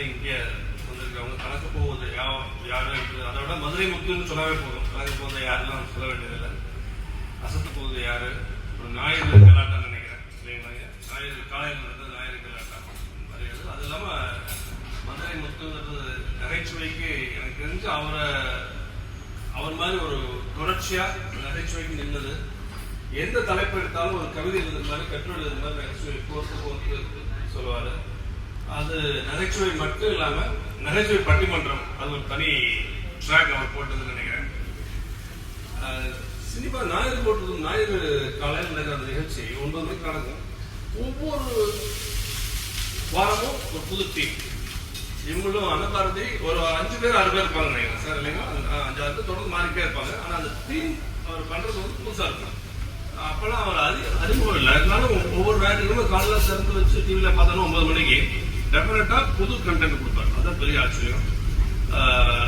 நாட்டிலேருந்து இங்கே வந்திருக்கவங்க கலக்க போவது யாரு இருக்குது, அதை விட மதுரை முத்துன்னு சொல்லாவே போதும். கலக்க போவதை யாருலாம் சொல்ல வேண்டியதில்லை. அசத்து போகுது யாரு, ஒரு ஞாயிறு கலாட்டான்னு நினைக்கிறேன் இல்லைங்களா? ஞாயிறு காலையில் நடந்தது ஞாயிறு கலாட்டா வருகிறது. அது இல்லாமல் மதுரை முத்துங்கிறது நகைச்சுவைக்கு எனக்கு தெரிஞ்சு அவர் மாதிரி ஒரு தொடர்ச்சியாக நகைச்சுவைக்கு நின்றது. எந்த தலைப்பு எடுத்தாலும் ஒரு கவிதை எழுதுற மாதிரி, கட்டுரை எழுதுற மாதிரி நகைச்சுவை கோர்த்து சொல்லுவார். அது நகைச்சுவை மட்டும் இல்லாமல் நகைச்சுவை பட்டிமன்றம், அது ஒரு தனி ட்ராக் அவர் போட்டதுன்னு நினைக்கிறேன். சினிமா ஞாயிறு போட்டதும் ஞாயிறு காலையில் நடக்கிற அந்த நிகழ்ச்சி 9 மணிக்கு நடக்கும். ஒவ்வொரு வாரமும் ஒரு புது டீம். இவங்களும் அன்னபாரதி ஒரு 5 பேர் 6 பேர் இருப்பாங்க நினைக்கிறேன் சார், இல்லைங்களா? 5-6 பேர் தொடர்ந்து மாறிக்கிட்டே இருப்பாங்க. ஆனால் அந்த டீம் அவர் பண்ணுறது வந்து புதுசாக இருக்கும். அப்பெல்லாம் அவர் அறிமுகம் இல்லை. இருந்தாலும் ஒவ்வொரு ஞாயிற்றுக்கிழமை காலையில் திறந்து வச்சு டிவியில் பார்த்தோன்னா 9 மணிக்கு டெஃபினட்டாக புது கண்டென்ட் கொடுப்பாரு. அதுதான் பெரிய ஆச்சரியம்.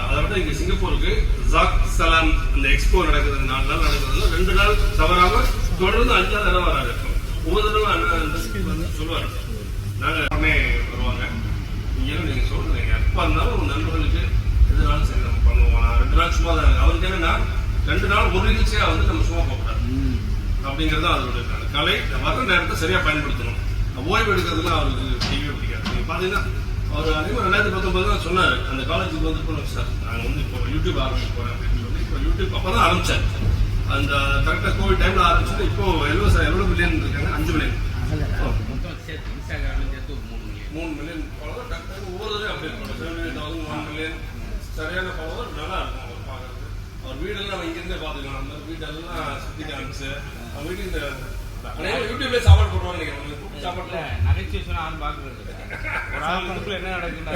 அதை விட இங்கே சிங்கப்பூருக்கு ஜாக் சலாம் இந்த எக்ஸ்போ நடக்குது, 4 நாள் நடக்குதுன்னா 2 நாள் தவறாமல் தொடர்ந்து 5 தடவை வராது. ஒவ்வொரு தடவை அண்ணன் சொல்லுவார், நாங்கள் உடனே வருவாங்க. நீங்களும் நீங்கள் சொல்லுங்க, எப்போ இருந்தாலும் நண்பர்களுக்கு எதுனாலும் சரி நம்ம பண்ணுவோம். 2 நாள் சும்மா தான் அவருக்கு என்னன்னா 2 நாள் ஒரு நிகழ்ச்சியாக வந்து நம்ம சும்மா போகக்கூடாது அப்படிங்கிறது தான் அதோட கலை. வர்ற நேரத்தை சரியாக பயன்படுத்தணும். ஓய்வு எடுக்கிறதுலாம் அவருக்கு டிவியே பிடிக்காது. நீங்கள் பார்த்தீங்கன்னா அவர் அதே மாதிரி 2019 தான் சொன்னார், அந்த காலேஜுக்கு வந்து போனோம் சார், நாங்கள் வந்து இப்போ யூடியூப் ஆரம்பிக்க போகிறேன் அப்படின்னு சொல்லி. இப்போ யூடியூப் அப்போ தான் ஆரம்பித்தார். அந்த கரெக்டாக கோவிட் டைமில் ஆரம்பிச்சுட்டு இப்போ எவ்வளோ மில்லியன் இருக்காங்க? 5 மில்லியன். 3 million follower. டக்கு ஒவ்வொரு அப்படி இருக்கும். 7,000 1 மில்லியன் சரியான ஃபாலோவர். நல்லா இருக்கும் அவர் பார்க்கறது. அவர் வீடெல்லாம் நம்ம இங்கேருந்தே பார்த்துக்கலாம். அந்த வீட்டெல்லாம் சுற்றி காமிச்சு அவங்க வீட்டுக்கு இந்த யூடியூப்ல சாப்பாடு போடுவாங்க. நீங்க சாப்பாடுல நகைச்சுவை சொன்னா ஆள் பாக்குறது ஒரு ஆள் மனசுல என்ன நடக்குது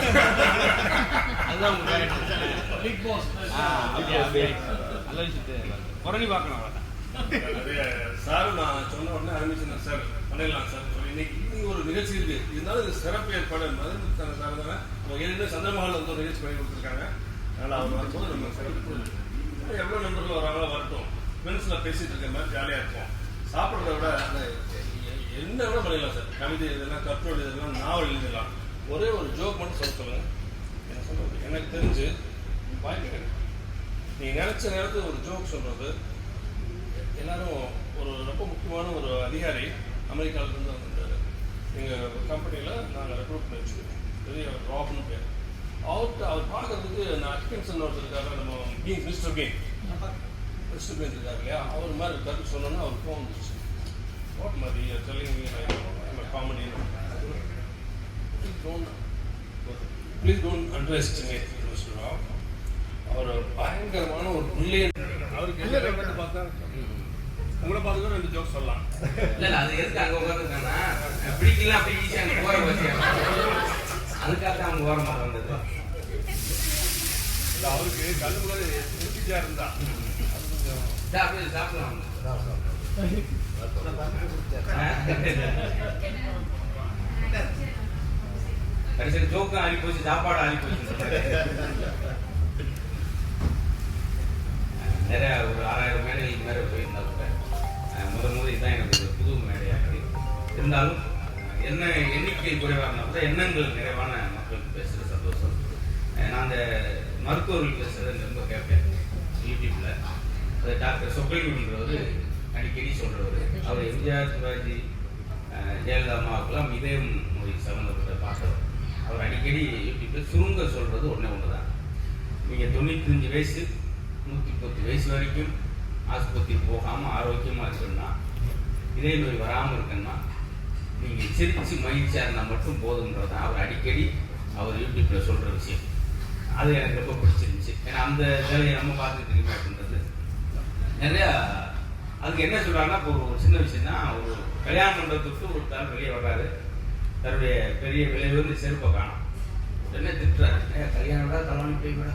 அதுதான் உங்க பிக் பாஸ். நல்ல விஷயத்தை குறைஞ்சி பார்க்கணும். சார் நான் சொன்ன உடனே ஆரம்பிச்சேன், சார் பண்ணிடலாம் சார். இன்னைக்கு ஒரு நிகழ்ச்சி இருக்கு, இருந்தாலும் இது சிறப்பு ஏற்பாடு மதுரை சார் தானே. அவங்க ஏற்கனவே சந்திரமஹாலில் வந்து ஒரு நிகழ்ச்சி பண்ணி கொடுத்துருக்காங்க. அதனால அவங்க வரும்போது நம்ம சிறப்பு எவ்வளோ நண்பர்கள் வராங்களோ வரட்டும், ஃப்ரெண்ட்ஸில் பேசிட்டு இருக்க மாதிரி ஜாலியாக இருக்கும். சாப்பிட்றத விட என்ன விட பண்ணிடலாம் சார். கவிதை இதெல்லாம், கட்டுரை இதெல்லாம், நாவல் எழுதலாம். ஒரே ஒரு ஜோக் மட்டும் சொல்லுங்க. என்ன சொல்றது, எனக்கு தெரிஞ்சு வாய்ப்பு நீங்க நினைச்ச நேரத்துக்கு ஒரு ஜோக் சொல்றது. எல்லாரும் ஒரு ரொம்ப முக்கியமான ஒரு அதிகாரி அமெரிக்காவிலிருந்து வந்திருந்தாரு. எங்கள் கம்பெனியில் நாங்கள் ரெக்ரூட் பண்ணி வச்சுருக்கோம். பெரிய ராப்னு பேர். அவர் பார்க்கறதுக்கு நான் அட்கின்சன் ஒருத்தர் இருக்காரு, நம்ம மிஸ்டர் பீன் இருக்காரு இல்லையா, அவர் மாதிரி இருக்காரு. சொன்னோன்னா அவர் ஃபோன் வந்துச்சு. வாட் மாதிரி comedy, please don't underestimate mister Rao. அவர் பயங்கரமான ஒரு பிரில்லியன்ட். அவருக்கு என்ன பார்த்தா உங்களை பார்த்துக்கோ 2 ஜோக் சொல்லலாம். இல்லை அது எதுக்கு அங்கே உட்காந்துருக்காங்கன்னா பிடிக்கல அப்படி ஈஸியாக அங்கே போகிற வச்சு அதுக்காக அவங்க ஓரமாக வந்தது. அவருக்கு கல்லு கூட திருப்தியாக இருந்தா அப்படியே சாப்பிடலாம். கடைசி ஜோக்கும் ஆகி போச்சு, சாப்பாடு ஆகி போச்சு. நிறைய ஒரு 6000 மேடைகளுக்கு மேலே போயிருந்தா கூட முதல் இதுதான் எனக்கு புது மேடையாக இருந்தாலும் என்ன எண்ணிக்கை குறைவாக இருந்தால் கூட எண்ணங்கள் நிறைவான மக்களுக்கு பேசுகிற சந்தோஷம். நான் அந்த மருத்துவர்கள் பேசுகிறத ரொம்ப கேட்பேன் யூடியூப்பில். அது டாக்டர் சொக்கலிங்கிறவர் அடிக்கடி சொல்கிறவர். அவர் எம்ஜிஆர், சிவாஜி, ஜெயலலிதா அம்மாவுக்கெல்லாம் இதயம் நோய் சம்மந்தப்பட்ட பார்த்தவர். அவர் அடிக்கடி யூடியூப்பில் சுருங்க சொல்கிறது ஒன்று தான். நீங்கள் 95 வயசு 110 வயசு வரைக்கும் ஆஸ்பத்திரி போகாமல் ஆரோக்கியமாக இருக்குன்னா, இதே நோய் வராமல் இருக்குன்னா நீங்கள் சிரித்து மகிழ்ச்சியாக இருந்தால் மட்டும் போதுன்றது தான் அவர் அடிக்கடி அவர் யூடியூப்பில் சொல்கிற விஷயம். அது எனக்கு ரொம்ப பிடிச்சிருந்துச்சு. ஏன்னா அந்த வேலையை நம்ம பார்த்துட்டு இருக்கோம் அப்படின்றது நிறையா. அதுக்கு என்ன சொல்கிறாங்கன்னா, இப்போ ஒரு சின்ன விஷயம் தான். ஒரு கல்யாண மண்டபத்துக்கு ஒரு தாள் வெளியே வர்றாரு, தன்னுடைய பெரிய விளைவு செருப்பை காணும். உடனே திட்டுறாரு, கல்யாணம் விட கல்யாணி போய் விட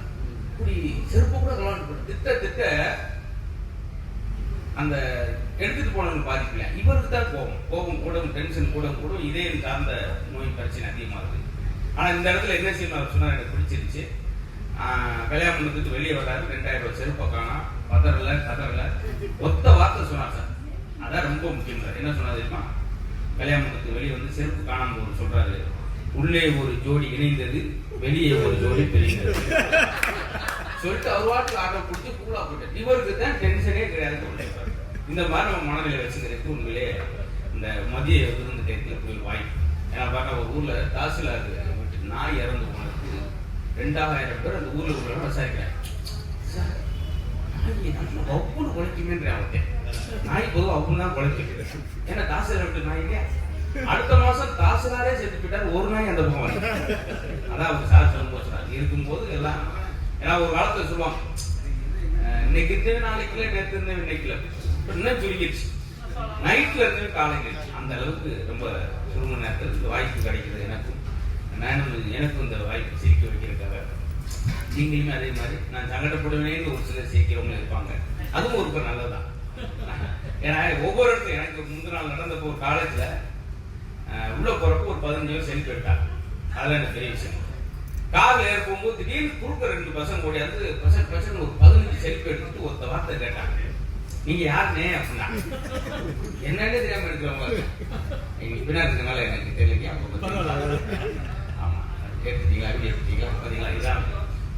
இப்படி செருப்பை கூட கல்யாணம் போட்டு திட்ட அந்த எடுத்துட்டு போனவங்க பாதிக்கல. இவருக்கு தான் கோபம் கூட, டென்ஷன் கூட இதயம் சார்ந்த நோய் பிரச்சனை அதிகமாக இருக்குது. ஆனால் இந்த இடத்துல என்ன செய்யணும் அவர் சொன்னார், எனக்கு பிடிச்சிருச்சு. கல்யாணம் பண்ணதுக்கு வெளியே வர்றாரு, 2000 ரூபாய் செருப்பை காணும், கதறல ஒத்த வார்த்தை சொன்னார் சார். அதான் ரொம்ப முக்கியம் சார். என்ன சொன்னார் தெரியுமா, கல்யாணத்துக்கு வெளியே வந்து செருப்பு காணாமல் சொல்றாரு, உள்ளே ஒரு ஜோடி இணைந்தது, வெளியே ஒரு ஜோடி பிரிந்தது சொல்லிட்டு அவர் வாட்டுக்கு ஆட்டோ பிடிச்சி கூலா போயிட்டார். இவருக்கு தான் டென்ஷனே கிடையாது. இந்த மாதிரி நம்ம மனநிலை வச்சுக்கிறதுக்கு உண்மையிலே இந்த மதிய விருந்து டேட்டில் உங்களுக்கு வாய்ப்பு. ஏன்னா பார்க்க ஒரு ஊரில் தாசில்தார் வீட்டு நாய் இறந்து போனதுக்கு 2000 பேர் அந்த ஊரில் உள்ள விசாரிக்கிறாங்க. சார் நாய் நல்லா வப்புன்னு குலைக்குமேன்ற அவன் நாய் பொதுவாக வப்புன்னு தான் குலைக்குது. ஏன்னா தாசில்தார் வீட்டு நாய் இல்லையா? அடுத்த மாசம் தாசில்தாரே செத்து போயிட்டார், ஒரு நாய் அந்த பக்கம் வந்து. அதான் அவர் சார் சொல்லும் போது இருக்கும்போது எல்லாம் ஏன்னா ஒரு காலத்தில் சொல்லுவாங்க இன்னைக்கு இருந்தவே நாளைக்கு இல்லை, நேற்று இருந்தவே இன்னைக்கு இல்லை, இன்னும் சுருங்கிடுச்சு. நைட்ல இருந்து காலையில் அந்த அளவுக்கு ரொம்ப சுரும நேரத்தில் வாய்ப்பு கிடைக்கிறது எனக்கும் இந்த வாய்ப்பு சிரிக்க வைக்கிறதுக்காக. நீங்களுமே அதே மாதிரி நான் சங்கடப்படுவேன்னு ஒரு சிலர் சிரிக்கிறவங்க இருப்பாங்க, அதுவும் ஒரு நல்லதான். ஏன்னா ஒவ்வொரு இடத்துல எனக்கு முந்தின நாள் நடந்தப்போ ஒரு காலேஜ்ல உள்ள போறப்போ ஒரு 15 பேர் செல்ஃபி எடுத்தாங்க. அதெல்லாம் எனக்கு பெரிய விஷயம். காரில் ஏற போகும்போது திடீர்னு குறுக்க 2 பசங்க ஓடியாந்து பசங்க ஒரு 15 செல்ஃபி எடுத்துட்டு ஒருத்த வார்த்தை கேட்டாங்க, நீங்க யாருனே அப்படின்னா. என்னன்னு தெரியாம இருக்கிறவங்க எங்க பின்னாடி இருக்கனால எனக்கு தெரியலையா? ஆமா கேட்டுட்டீங்களா, அப்படி எடுத்துட்டீங்களா, பார்த்தீங்களா, இதான்.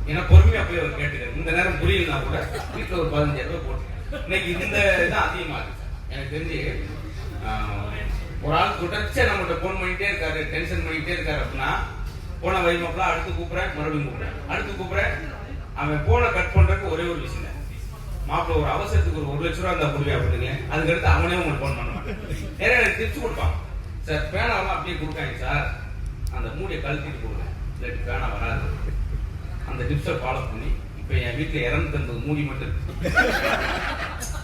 ஏன்னா பொறுமையா போய் அவர் கேட்டுக்கிறேன். இந்த நேரம் புரியலன்னா கூட வீட்டில் ஒரு 15,000 ரூபாய் போட்டு இன்னைக்கு இந்த இதான் அதிகமா இருக்கு. எனக்கு தெரிஞ்சு ஒரு ஆள் தொடர்ச்சியா நம்மகிட்ட போன் பண்ணிட்டே இருக்காரு, டென்ஷன் பண்ணிட்டே இருக்காரு அப்படின்னா, போன வைமாப்லாம் அடுத்து கூப்பிடுறேன், மறுபடியும் கூப்பிடுறேன், அடுத்து கூப்பிடுறேன். அவன் போனை கட் பண்றதுக்கு ஒரே ஒரு விஷயம் தான், மாப்பிள்ள ஒரு அவசரத்துக்கு ஒரு 1 லட்ச ரூபா இருந்தா கொடுங்க அப்படிங்க. அதுக்கடுத்து அவனே உங்களுக்கு போன் பண்ணுவான். நிறைய எனக்கு டிப்ஸ் கொடுப்பான். சார் பேனாவெல்லாம் அப்படியே கொடுக்காங்க சார், அந்த மூடியை கழட்டிட்டு கொடுங்க, இல்லாட்டி பேனா வராது. அந்த டிப்ஸை ஃபாலோ பண்ணி இப்ப என் வீட்டுல 250 மூடி மட்டும் இருக்கு.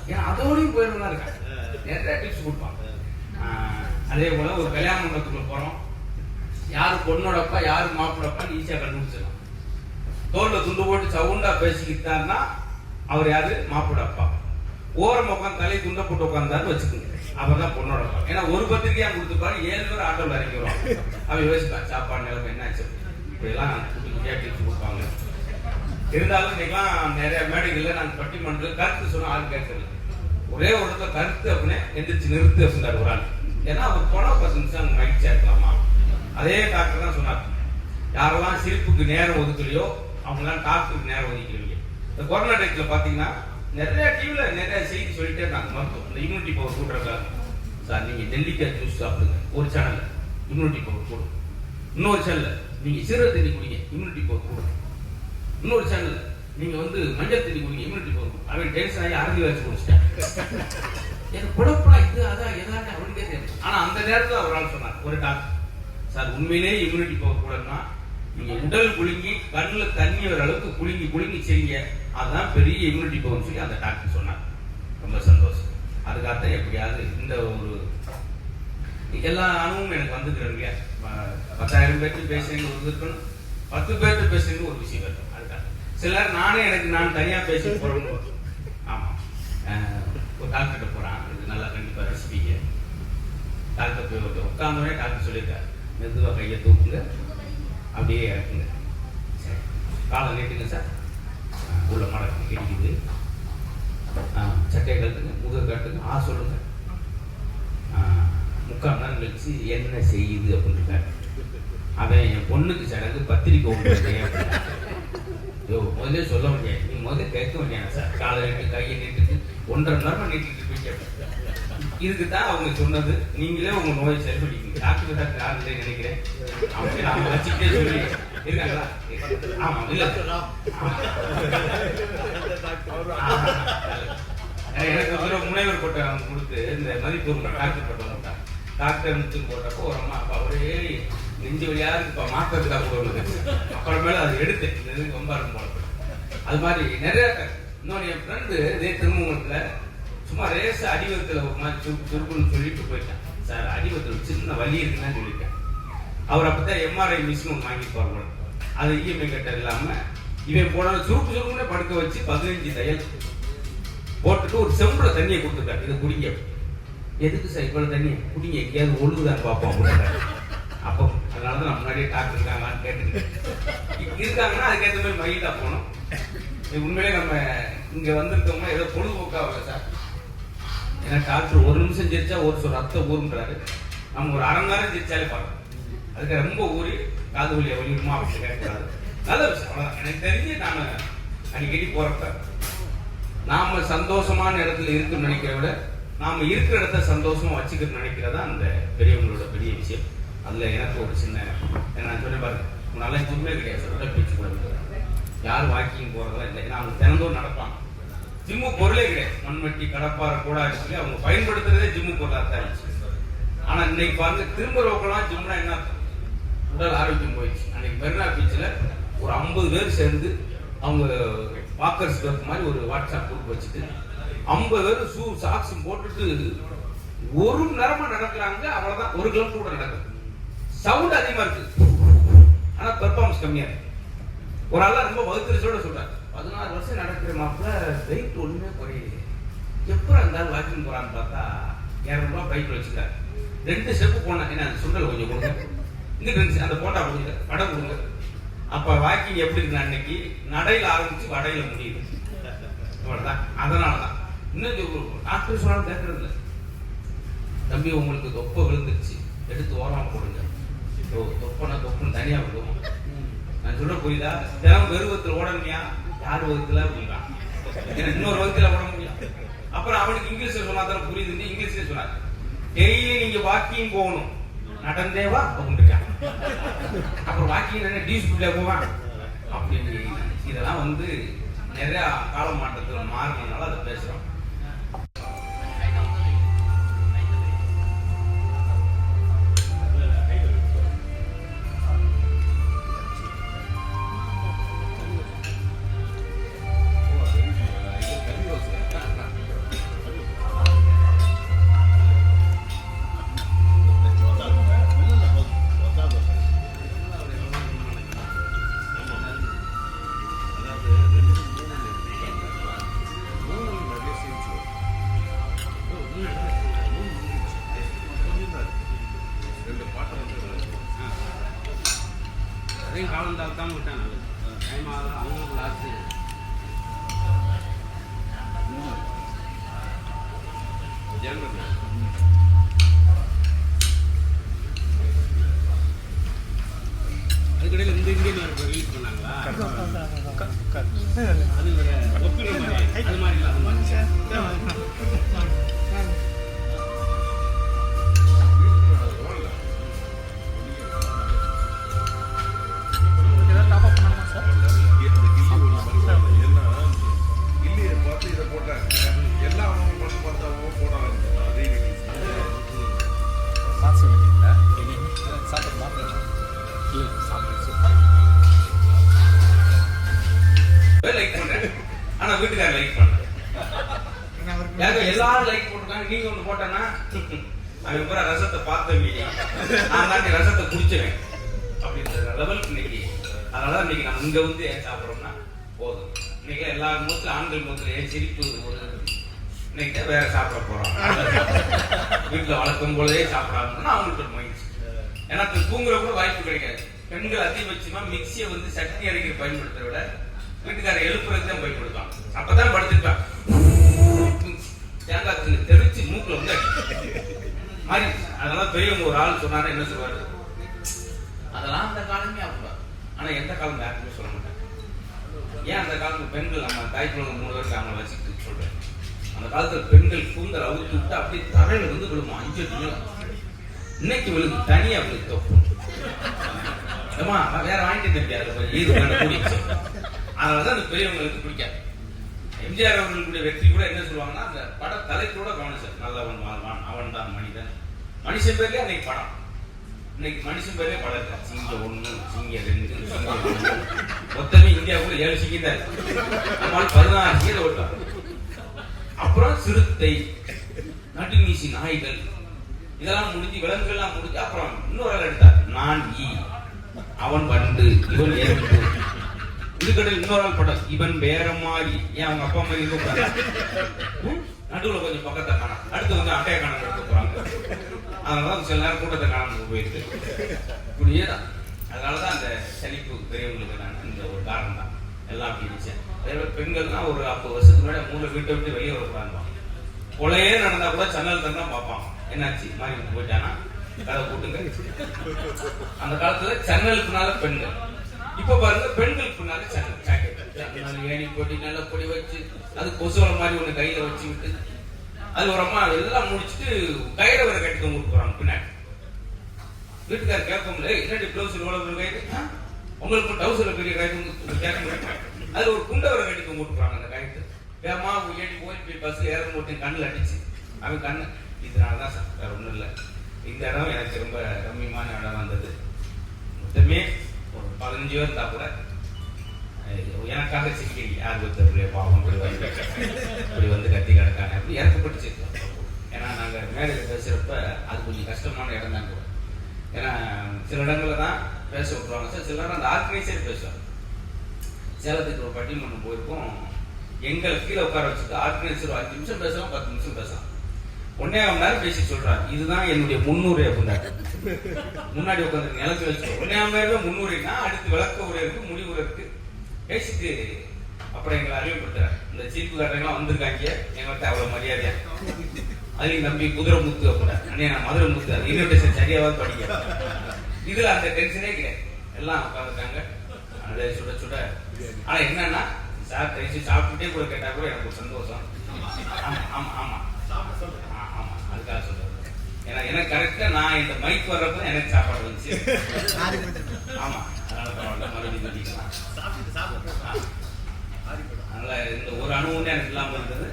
ஏன்னா அதோடையும் போயிடும் தான் இருக்காங்க. நிறைய டிப்ஸ் கொடுப்பான். அதே போல ஒரு கல்யாண மண்டபத்துக்குள்ள போறோம், யாரு பொண்ணோடப்பா யாரு மாப்பிள்ளப்பா ஈஸியா கண்டுபிடிச்சிடலாம். தோல்ல துண்டு போட்டு சவுண்டா பேசிக்கிட்டாருன்னா அவர் யாரு? மாப்பிள்ளை அப்பா. ஓரம் உட்காந்து தலையை துண்டை போட்டு உட்காந்தாரு வச்சுக்கோங்க, அப்பதான் பொண்ணோட அப்பா. ஏன்னா ஒரு பத்திரிக்கையா கொடுத்துப்பாரு, 7 பேர் ஆட்டோவில் இறங்கி வருவாங்க. அவன் யோசிப்பா சாப்பாடு நிலைமை என்னாச்சு, இப்படிலாம் குட்டி குட்டியா டிப்ஸ் கொடுப்பாங்க. இருந்தாலும் இன்னைக்கெல்லாம் நிறைய மேடைகள்ல நாங்கள் பட்டிமன்றத்தில் கருத்து சொன்ன ஆள் கேட்கறது, ஒரே ஒரு இடத்துல கருத்து அப்படின்னு எந்திரிச்சு நிறுத்து அப்படின்னாரு ஒரு ஆள். ஏன்னா அவர் போனா 10 நிமிஷம் அங்கே மகிழ்ச்சியா இருக்கலாமா. அதே டாக்டர் தான் சொன்னார், யாரெல்லாம் சிரிப்புக்கு நேரம் ஒதுக்கலையோ அவங்களாம் டாக்டருக்கு நேரம் ஒதுக்கலையோ. இந்த கொரோனா டைத்துல பாத்தீங்கன்னா நிறைய டிவில நிறைய செய்தி சொல்லிட்டே இருந்தாங்க. மருத்துவம் இந்த இம்யூனிட்டி பவர் கூட்டுறதுக்காக, சார் நீங்க நெல்லிக்காய் ஜூஸ் சாப்பிடுங்க ஒரு சேனல்ல, இம்யூனிட்டி பவர் கூடும். இன்னொரு சேனல்ல நீங்க சீரக தண்ணி குடிங்க, இம்யூனிட்டி பவர் கூடும். இன்னொரு சேனல்ல நீங்க மஞ்சள் தண்ணி குடிங்க, இம்யூனிட்டி பவர் கூடும். அவன் டென்ஷன் ஆகி அரங்கி வச்சு குடிச்சிட்டாங்க. எனக்கு குழப்பம் இது அதான் எதானே அப்படின்னு தெரியும். ஆனா அந்த நேரத்தில் ஒரு ஆள் சொன்னார், ஒரு டாக்டர், சார் உண்மையிலே இம்யூனிட்டி பவர் கூடன்னா நீங்க உடல் குலுங்கி கண்ணுல தண்ணி வர அளவுக்கு குலுங்கி குலுங்கி செய்யுங்க, அதுதான் பெரிய இம்யூனிட்டி பவர் சொல்லி அந்த டாக்டர் சொன்னார். ரொம்ப சந்தோஷம். அதுக்காகத்தான் எப்படியாவது இந்த ஒரு எல்லா அனுபவமும் எனக்கு வந்துக்கிறேன் இல்லையா. 10,000 பேருக்கு பேசுறீங்க இருக்கணும், 10 பேருக்கு பேசுறீங்க ஒரு விஷயம் இருக்கும். அதுக்காக சிலர் நானே நான் தனியா பேசி போறேன்னு. ஆமா ஒரு டாக்டர்கிட்ட போறான், இது நல்லா கண்டிப்பா ரசிப்பீங்க. டாக்டர் போய் உட்கார்ந்தோடனே டாக்டர் சொல்லியிருக்காரு, மெதுவாக கையை தூக்குங்க, அப்படியே இறக்குங்க, சரி காலை நீட்டுங்க சார், உள்ள மடக்கு கிடைக்குது, சட்டையை கட்டுங்க, முக கட்டுங்க, சொல்லுங்க. 3/4 மணி நேரம் கழிச்சு என்ன செய்யுது அப்படின்னு இருக்காரு. அவன் என் பொண்ணுக்கு சடங்கு பத்திரிக்கை ஒன்று முதலே சொல்ல முடியாது, நீ முதல்ல கேட்க முடியாது சார், காலை நீட்டு கையை நீட்டுக்கு 1.5 மணி நேரம் நீட்டிட்டு போய் இதுக்கு தான் அவங்க சொன்னது, நீங்களே உங்க நோயை சரி பண்ணிக்கீங்க. டாக்டர் யாரு நினைக்கிறேன் அவங்க வச்சுக்கிட்டே சொல்லி இருக்காங்களா? ஆமா இல்ல எனக்கு முனைவர் போட்ட அவங்க கொடுத்து இந்த மதிப்பு டாக்டர் போட்ட டாக்டர் முத்து போட்டப்போ ஒரு அம்மா அப்பா ஒரே நெஞ்சு வழியா இப்ப மாற்றத்துக்காக போடுவது. அப்புறமேல அது எடுத்து ரொம்ப போல. அது மாதிரி நிறைய இன்னொன்னு என் ஃப்ரெண்டு இதே திருமணத்துல சும்மா ரேச அடிவத்தில் ஒரு மாதிரி சுருக்குன்னு சொல்லிட்டு போயிட்டேன். சார் அடிவத்தில் சின்ன வலி இருக்குன்னு சொல்லிட்டேன். அவர் அப்பதான் எம்ஆர்ஐ மிஷின் ஒன்று வாங்கி போறாங்க. அது இஎம்ஐ கட்ட இல்லாம இவன் போன சுருக்குன்னே படுக்க வச்சு 15 தையல் போட்டுட்டு ஒரு செம்புல தண்ணியை கொடுத்துருக்காரு, இதை குடிங்க. எதுக்கு சார் இவ்வளவு தண்ணி குடிங்க, எங்கேயாவது ஒழுகுதான் பார்ப்போம் அப்படின்றாரு. அப்போ அதனாலதான் நான் முன்னாடியே டாக்டர் இருக்காங்களான்னு கேட்டுக்கிட்டேன். இருக்காங்கன்னா அதுக்கேற்ற மாதிரி மகிழ்ந்தா போனோம். உண்மையிலே நம்ம இங்க வந்திருக்கோம்னா ஏதோ பொழுதுபோக்காக சார். ஏன்னா டாக்டர் 1 நிமிஷம் ஜெயிச்சா ஒரு ரத்தம் ஊருன்றாரு, நம்ம ஒரு 1/2 மணி நேரம் ஜெயிச்சாலே பார்க்கலாம். அதுக்கு ரொம்ப ஊறி காது வழியை வலியுமா அப்படின்னு கேட்கக்கூடாது. நல்ல விஷயம், அவ்வளோதான். எனக்கு தெரிஞ்சு நாம அடிக்கடி போறப்ப நாம சந்தோஷமான இடத்துல இருக்குன்னு நினைக்கிறத விட நாம இருக்கிற இடத்த சந்தோஷமா வச்சுக்கிட்டு நினைக்கிறதா அந்த பெரியவங்களோட பெரிய விஷயம். அதுல எனக்கு ஒரு சின்ன நான் சொன்ன பாருங்க, நல்லா ஜிம்மே கிடையாது, உடற்பயிற்சி கூட யாரும் வாக்கிங் போறதெல்லாம் இல்லை. ஏன்னா அவங்க தினந்தோறும் நடப்பாங்க. ஜிம்மு பொருளே கிடையாது, மண்வெட்டி கடப்பாறை கூட சொல்லி அவங்க பயன்படுத்துறதே ஜிம்மு பொருளாக தான் இருந்துச்சு. ஆனா இன்னைக்கு பாருங்க, திரும்ப ரோக்கலாம் ஜிம்னா என்ன உடல் ஆரோக்கியம் போயிடுச்சு. அன்னைக்கு மெரினா பீச்சில் ஒரு 50 பேர் சேர்ந்து அவங்க வாக்கர்ஸ் கிளப் மாதிரி ஒரு வாட்ஸ்அப் குரூப் வச்சுட்டு 50 பேர் ஷூ சாக்ஸும் போட்டுட்டு ஒரு மணி நேரமா நடக்கிறாங்க. அவ்வளவுதான், 1 கிலோமீட்டர் கூட நடக்குது. சவுண்ட் அதிகமா இருக்கு, ஆனா பெர்ஃபார்மன்ஸ் கம்மியா இருக்கு. ஒரு ஆள் ரொம்ப வகுத்தரிசோட சொல்றாரு, 16 வருஷம் நடக்கிற மாப்பிள்ள வெயிட் ஒண்ணுமே குறையுது, எப்போ இருந்தாலும் வாக்கிங் போறான்னு பார்த்தா 200 ரூபாய் பைக்ல வச்சுட்டாரு. 2 ஸ்டெப்பு போனேன், என்ன சுண்டல் கொஞ்சம் கொடுங்க, இந்த 2 அந்த போண்டா கொடுங்க, வடை கொடுங்க. அப்ப வாக்கிங் எப்படி இருக்கு, அன்னைக்கு நடையில ஆரம்பிச்சு வடையில முடியுது. அவ்வளவுதான். அதனாலதான் இன்னும் டாக்டர் சொன்னாலும் கேட்கறது இல்லை. தம்பி உங்களுக்கு தொப்பை விழுந்துருச்சு, எடுத்து ஓரமா போடுங்க. தொப்புன்னு தனியா விடுவோம். நான் சொல்ற புரியுதா? தினம் வெறுவத்தில் ஓடணுமியா, யார் வகுத்துல அப்படின்னா இன்னொரு வகுத்துல ஓட முடியும். அப்புறம் அவனுக்கு இங்கிலீஷ்ல சொன்னா தானே புரியுது, இங்கிலீஷ்ல சொன்னார், டெய்லி நீங்க வாக்கிங் போகணும், நடந்தேவா அப்படின்னு. அப்புறம் வாக்கிங் என்ன டியூஸ்பிள்ல போவான் அப்படி. இதெல்லாம் வந்து நிறைய கால மாற்றத்துல மாறினால அதை பேசுறோம். அதையும் காலம் தாழ்த்தாம விட்டாங்க. டைம் ஆகும், அவங்களுக்கு லாஸ்ட். அதுக்கடையில் இந்த இந்தியன் ரிலீஸ் பண்ணாங்களா? அது ஒப்பிடுற மாதிரி, அது மாதிரி இல்லை, அது மாதிரி. ஆனா வீட்டுக்காரர் லைக் பண்ண எல்லாரும் லைக் போட்டிருக்காங்க, நீங்க ஒண்ணு போட்டேன்னா அவன் பூரா ரசத்தை பார்த்த மீடியா, நான் தாண்டி ரசத்தை குடிச்சுவேன் அப்படின்ற லெவலுக்கு இன்னைக்கு. அதனால இன்னைக்கு நம்ம இங்க வந்து ஏன் சாப்பிட்றோம்னா போதும். இன்னைக்கு எல்லா முகத்துல ஆண்கள் முகத்துல ஏன் சிரிப்பு இன்னைக்கு தான் வேற சாப்பிட போறோம். வீட்டுல வளர்க்கும் பொழுதே சாப்பிடாங்கன்னா அவங்களுக்கு ஒரு மகிழ்ச்சி. ஏன்னா தூங்குற கூட வாய்ப்பு கிடைக்காது. பெண்கள் அதிகபட்சமா மிக்சியை வந்து சக்தி அடிக்கிற பயன்படுத்துறத விட வீட்டுக்காரர் எழுப்புறதுக்கு தான் பயன்படுத்துவான். அப்பதான் படுத்துட்டான், தேங்காய் தெரிச்சு மூக்குல வந்து மாறி. அதெல்லாம் பெரியவங்க ஒரு ஆள் சொன்னாரு, என்ன சொல்லுவாரு, அதெல்லாம் அந்த காலமே ஆகுவா. ஆனா எந்த காலம் யாருக்குமே சொல்ல மாட்டாங்க. ஏன் அந்த காலத்து பெண்கள், நம்ம தாய் குழந்தை 3 பேருக்கு அவங்க வச்சுக்கிட்டு சொல்றேன், அந்த காலத்துல பெண்கள் கூந்தல் அவுத்து விட்டு அப்படியே தரையில வந்து விழுமா 5 அடி. இன்னைக்கு விழுந்து தனியா விழுந்து தோப்பும். ஏமா வேற வாங்கிட்டு தெரியாது, ஈது கூடிச்சு. அதனாலதான் அந்த பெரியவங்களுக்கு பிடிக்காது. எம்ஜிஆர் அவர்களுடைய வெற்றி கூட என்ன சொல்லுவாங்கன்னா, அந்த பட தலைப்போட கவனிச்சார், நல்லவன் வாழ்வான், அவன் தான் மனிதன். மனுஷன் பேர்லயே அன்னைக்கு படம், இன்னைக்கு மனுஷன் பேர்லயே படம் இருக்கு. சிங்கம் 1, சிங்கம் 2, சிங்கம் 3, மொத்தமே இந்தியாவுக்குள்ள 7 சிங்கம் தான் இருக்கு. நம்மளால 16 சிங்கத்தை ஓட்டாங்க. அப்புறம் சிறுத்தை, நடுநீசி நாய்கள், இதெல்லாம் முடிஞ்சு விலங்குகள்லாம் முடிஞ்சு அப்புறம் இன்னொரு ஆள் எடுத்தார், நான் ஈ, அவன் வண்டு, இவன் ஏற்பு. இதுக்கடையில் இன்னொரு ஆள் படம், இவன் வேற மாதிரி, ஏன் அவங்க அப்பா மாதிரி இருக்க நடுவுல கொஞ்சம் பக்கத்தை காணும். அடுத்து வந்து அட்டைய காணம் எடுக்க போறாங்க. அதனாலதான் சில நேரம் கூட்டத்தை காணாம போயிருக்கு. இப்படியேதான். அதனாலதான் அந்த செழிப்பு பெரியவங்களுக்கு இந்த ஒரு காரணம் தான் எல்லாம் அப்படி இருந்துச்சு. அதே மாதிரி பெண்கள்லாம் ஒரு 50 வருஷத்துக்கு முன்னாடி 3 வீட்டை விட்டு வெளியே வரக்கூடாது. கொலையே நடந்தா கூட சன்னல் தான் பார்ப்பான், என்னாச்சு மாறி போயிட்டானா கதை கூட்டுங்க. அந்த காலத்துல ஜன்னலுக்குனால பெண்கள், இப்ப பாருங்க பெண்களுக்கு பின்னால ஜன்னல் ஜாக்கெட் ஏணி போட்டி நல்லா பொடி வச்சு அது கொசுவலை மாதிரி ஒண்ணு கையில வச்சு விட்டு அது ஒரு அம்மா இதெல்லாம் முடிச்சுட்டு கையில வர கட்டி தொங்க போறாங்க பின்னாடி. வீட்டுக்காரர் கேட்போம்ல, என்னடி பிளவுஸ் இவ்வளவு கைது, உங்களுக்கு டவுசர்ல பெரிய கைது கேட்க, அது ஒரு குண்டவரை கட்டி தொங்க போறாங்க. அந்த கைத்து வேமா ஏடி போய் பஸ்ல ஏற போட்டு கண்ணில் அடிச்சு அவன் கண்ணு. இதனாலதான் சார் வேற ஒண்ணும் இல்லை. இந்த இடம் எனக்கு ரொம்ப ரம்மியமான இடம் வந்தது. மொத்தமே ஒரு 15 பேர் இருந்தா கூட எனக்காக சிக்கி யார் ஒருத்தருடைய பாவம் இப்படி வந்து கத்தி கிடக்காங்க அப்படி இறக்கப்பட்டுச்சு. ஏன்னா நாங்க மேடையில் பேசுறப்ப அது கொஞ்சம் கஷ்டமான இடம் தான் கூட. ஏன்னா சில இடங்கள்ல தான் பேச விட்டுருவாங்க சார், சில இடம் அந்த ஆர்கனைசர் பேசுவாங்க. சேலத்துக்கு ஒரு பட்டிமன்றம் போயிருக்கோம், எங்களை கீழே உட்கார வச்சுட்டு ஆர்கனைசர் 5 நிமிஷம் பேசலாம் 10 நிமிஷம் பேசலாம். 1.5 மணி நேரம் பேசி சொல்றாரு, இதுதான் என்னுடைய முன்னுரை அப்படின்னாரு. முன்னாடி உட்காந்து நிலத்து வச்சு 1.5 மணி நேரம் முன்னுரைனா அடுத்து விளக்க உரை இருக்கு, முடிவுரை இருக்கு பேசிட்டு அப்புறம் எங்களை அறிவுப்படுத்துறாரு. இந்த சீப்புக்காரங்களாம் வந்திருக்காங்க எங்கள்கிட்ட அவ்வளவு மரியாதையா, அதையும் நம்பி குதிரை முத்து அப்படின்னாரு. அண்ணே நான் மதுரை முத்து, அது இன்விடேஷன் சரியாவது படிக்க. இதுல அந்த டென்ஷனே கிடையாது, எல்லாம் உட்காந்துருக்காங்க அதை சுட சுட. ஆனா என்னன்னா சார் கழிச்சு சாப்பிட்டுட்டே கூட கேட்டா கூட எனக்கு ஒரு சந்தோஷம். ஆமா ஆமா ஆமா ஆமா அதுக்காக சொல்றது. ஏன்னா எனக்கு கரெக்டா நான் இந்த மைக் வர்றப்ப எனக்கு சாப்பாடு வந்துச்சு. ஆமா அதனால பரவாயில்ல, மறுபடியும் சொல்லிக்கலாம். அதனால இந்த ஒரு அனுபவம் எனக்கு இல்லாம இருந்தது,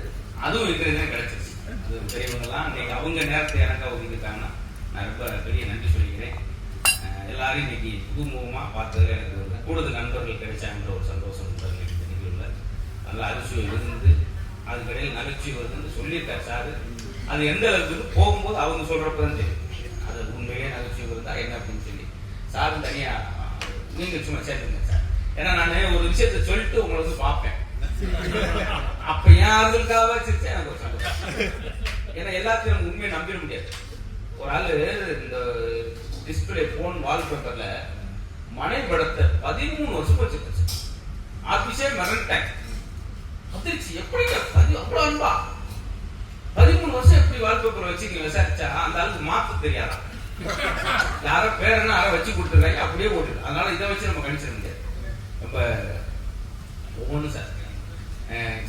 அதுவும் இருக்கிறதே கிடைச்சிருச்சு. அது பெரியவங்கலாம் இன்னைக்கு அவங்க நேரத்தை எனக்காக ஒதுக்கிட்டாங்கன்னா நான் ரொம்ப பெரிய நன்றி சொல்லிக்கிறேன். எல்லாரும் இன்னைக்கு புதுமுகமா பார்த்ததுல எனக்கு கூடுதல் நண்பர்கள் கிடைச்சாங்கிற ஒரு சந்தோஷம் நிகழ்வுல. நல்ல அரிசுவை இருந்து அதுக்கடையில் நகைச்சுவை வருதுன்னு சொல்லியிருக்காரு சார். அது எந்த அளவுக்கு போகும்போது அவங்க சொல்றப்ப தான் தெரியும் அது உண்மையிலே நகைச்சுவை இருந்தா என்ன அப்படின்னு சொல்லி. சார் தனியா நீங்க சும்மா சேர்த்துங்க சார். ஏன்னா நான் ஒரு விஷயத்த சொல்லிட்டு உங்களை வந்து பார்ப்பேன், அப்ப யாருக்காக சிரிச்சா எனக்கு ஒரு சந்தோஷம். ஏன்னா எல்லாத்தையும் நம்ம உண்மையை நம்பிட முடியாது. ஒரு ஆளு இந்த டிஸ்பிளே போன் வால்பேப்பர்ல மனை படத்தை 13 வருஷம் வச்சிருச்சு. ஆபீஸே மறந்துட்டேன் அதிர்ச்சி. எப்படி அவ்வளவு அன்பா 13 வருஷம் எப்படி வால்பேப்பர் வச்சு நீங்க விசாரிச்சா அந்த ஆளுக்கு மாத்த தெரியாதா? யாரோ பேரன்னு யாரோ வச்சு கொடுத்துருக்காங்க, அப்படியே ஓட்டுது. அதனால இதை வச்சு நம்ம கணிச்சிட முடியாது. ரொம்ப ஒவ்வொன்றும் சார்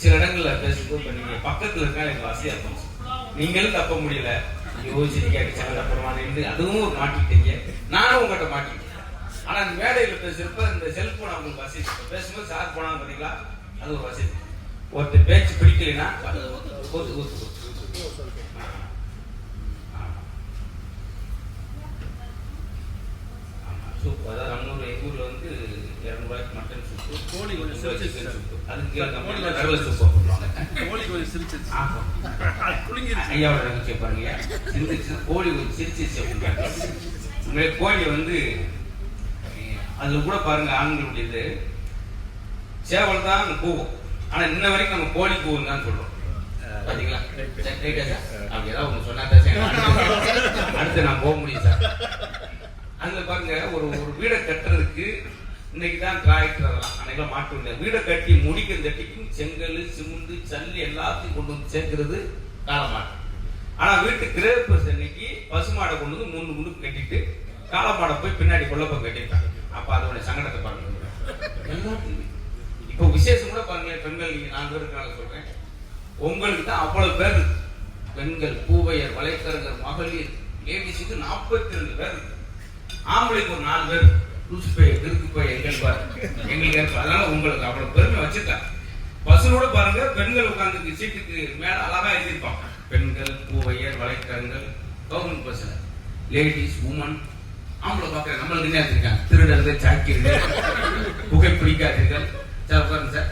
சில இடங்கள்ல பேசும்போது இப்ப நீங்க பக்கத்துல இருக்கா எனக்கு வசதியா இருக்கும், நீங்களும் தப்ப முடியல யோசிச்சு அப்புறமா இருந்து அதுவும் ஒரு மாட்டிக்கிட்டீங்க, நானும் உங்கள்கிட்ட மாட்டிக்கிட்டேன். ஆனா அந்த மேடையில பேசுறப்ப இந்த செல்போன் அவங்களுக்கு வசதி. பேசும்போது சார் போனாங்க பாத்தீங்களா, அது ஒரு வசதி. ஒருத்தர் பேச்சு பிடிக்கலைன்னா சூப். அதாவது நம்ம ஊர்ல எங்க ஊர்ல வந்து 200 ரூபாய்க்கு மட்டன் சூப்பு, கோழி கொஞ்சம் சிரிச்சு அதுக்கு கடலை சூப்பு போடுவாங்க. கோழி கொஞ்சம் சிரிச்சு ஐயாவோட நகைச்சுவை பாருங்க, சிரிச்சு கோழி கொஞ்சம் சிரிச்சிருச்சு அப்படின்னா கோழி வந்து அதுல கூட பாருங்க ஆண்களுடையது சேவல் தான் கூவும். ஆனா இன்ன வரைக்கும் நம்ம கோழி கூவுன்னு தான் சொல்றோம். பாத்தீங்களா அப்படி ஏதாவது ஒண்ணு சொன்னா அடுத்து நான் போக முடியும் சார். அதுல பாருங்க ஒரு வீடை கட்டுறதுக்கு இன்னைக்கு தான் டிராக்டர் அதெல்லாம் அன்னைக்கெல்லாம் மாட்டு முடியாது. வீடை கட்டி முடிக்கிற தட்டிக்கும் செங்கல் சிமுண்டு சல்லி எல்லாத்தையும் கொண்டு வந்து சேர்க்கிறது காலமாடு. ஆனா வீட்டு கிரேப்பர்ஸ் அன்னைக்கு பசுமாடை கொண்டு வந்து 3 முன்னுக்கு கட்டிட்டு காலமாடை போய் பின்னாடி கொல்லப்ப கட்டிட்டாங்க. அப்ப அதோட சங்கடத்தை பாருங்க. எல்லாத்தையுமே இப்போ விசேஷம் கூட பாருங்களேன், பெண்கள் நீங்க 4 பேர் இருக்காங்க சொல்றேன், உங்களுக்கு தான் அவ்வளவு பேர் இருக்கு. பெண்கள் பூவையர் வலைக்கருங்கர் மகளிர் லேடிஸுக்கு 42 பேர் இருக்கு. ஆம்பளைக்கு ஒரு 4 பேர் லூசு பை கிறுக்கு பை எங்களுக்கு ஏற்படும். அதனால உங்களுக்கு அவ்வளவு பெருமை வச்சிருக்காங்க. பஸ்ஸோட பாருங்க பெண்கள் உட்கார்ந்து சீட்டுக்கு மேல அழகா எழுதியிருப்பாங்க, பெண்கள் பூவையர் வலைக்கருங்கல் கவர்மெண்ட் பஸ்ல லேடிஸ் உமன். ஆம்பளை பாக்குற நம்மளுக்கு என்ன இருக்காங்க, திருடர்கள் சாக்கியர்கள் புகை பிடிக்காதீர்கள் சார் உட்காருங்க சார்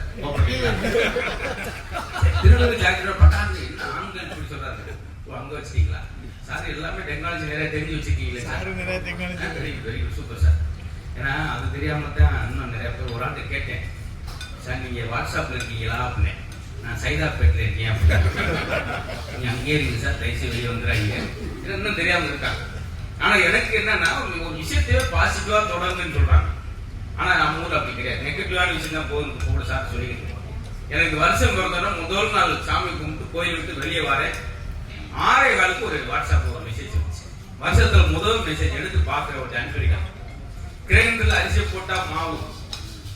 திருடர்கள் சாக்கியர்கள் பட்டாங்க என்ன ஆண்கள் இப்படி சொல்றாரு அங்க வச்சுட்டீங்களா சார்? எல்லாமே டெக்னாலஜி நிறைய தெரிஞ்சு வச்சிருக்கீங்களே sir, very good super sir. ஏன்னா அது தெரியாம தான் இன்னும் நிறைய பேர் ஒரு ஆள்கிட்ட கேட்டேன், சார் நீங்க வாட்ஸ்அப்ல இருக்கீங்களா அப்படின்னு. நான் சைதாப்பேட்டில் இருக்கேன் அப்படின்னு. நீங்க அங்கேயே இருக்கீங்க சார், தயவுசெய்து வெளியே வந்துடுறாங்க. இன்னும் தெரியாம இருக்காங்க. ஆனா எனக்கு என்னன்னா ஒரு விஷயத்தையே பாசிட்டிவா தொடங்குன்னு சொல்றாங்க. ஆனா நம்ம ஊர்ல அப்படி கிடையாது, நெகட்டிவான விஷயம் தான் போகுது கூட சார் சொல்லிக்கிட்டு. எனக்கு வருஷம் பிறந்தோட முதல் நாள் சாமி கும்பிட்டு கோயில் விட்டு வெளியே வரேன், 6:15 ஒரு வாட்ஸ்அப் ஒரு மெசேஜ் வந்துச்சு. வருஷத்துல முதல் மெசேஜ் எடுத்து பார்க்கிற ஒரு அனுப்பியிருக்கான். கிரைண்டர்ல அரிசியை போட்டா மாவு,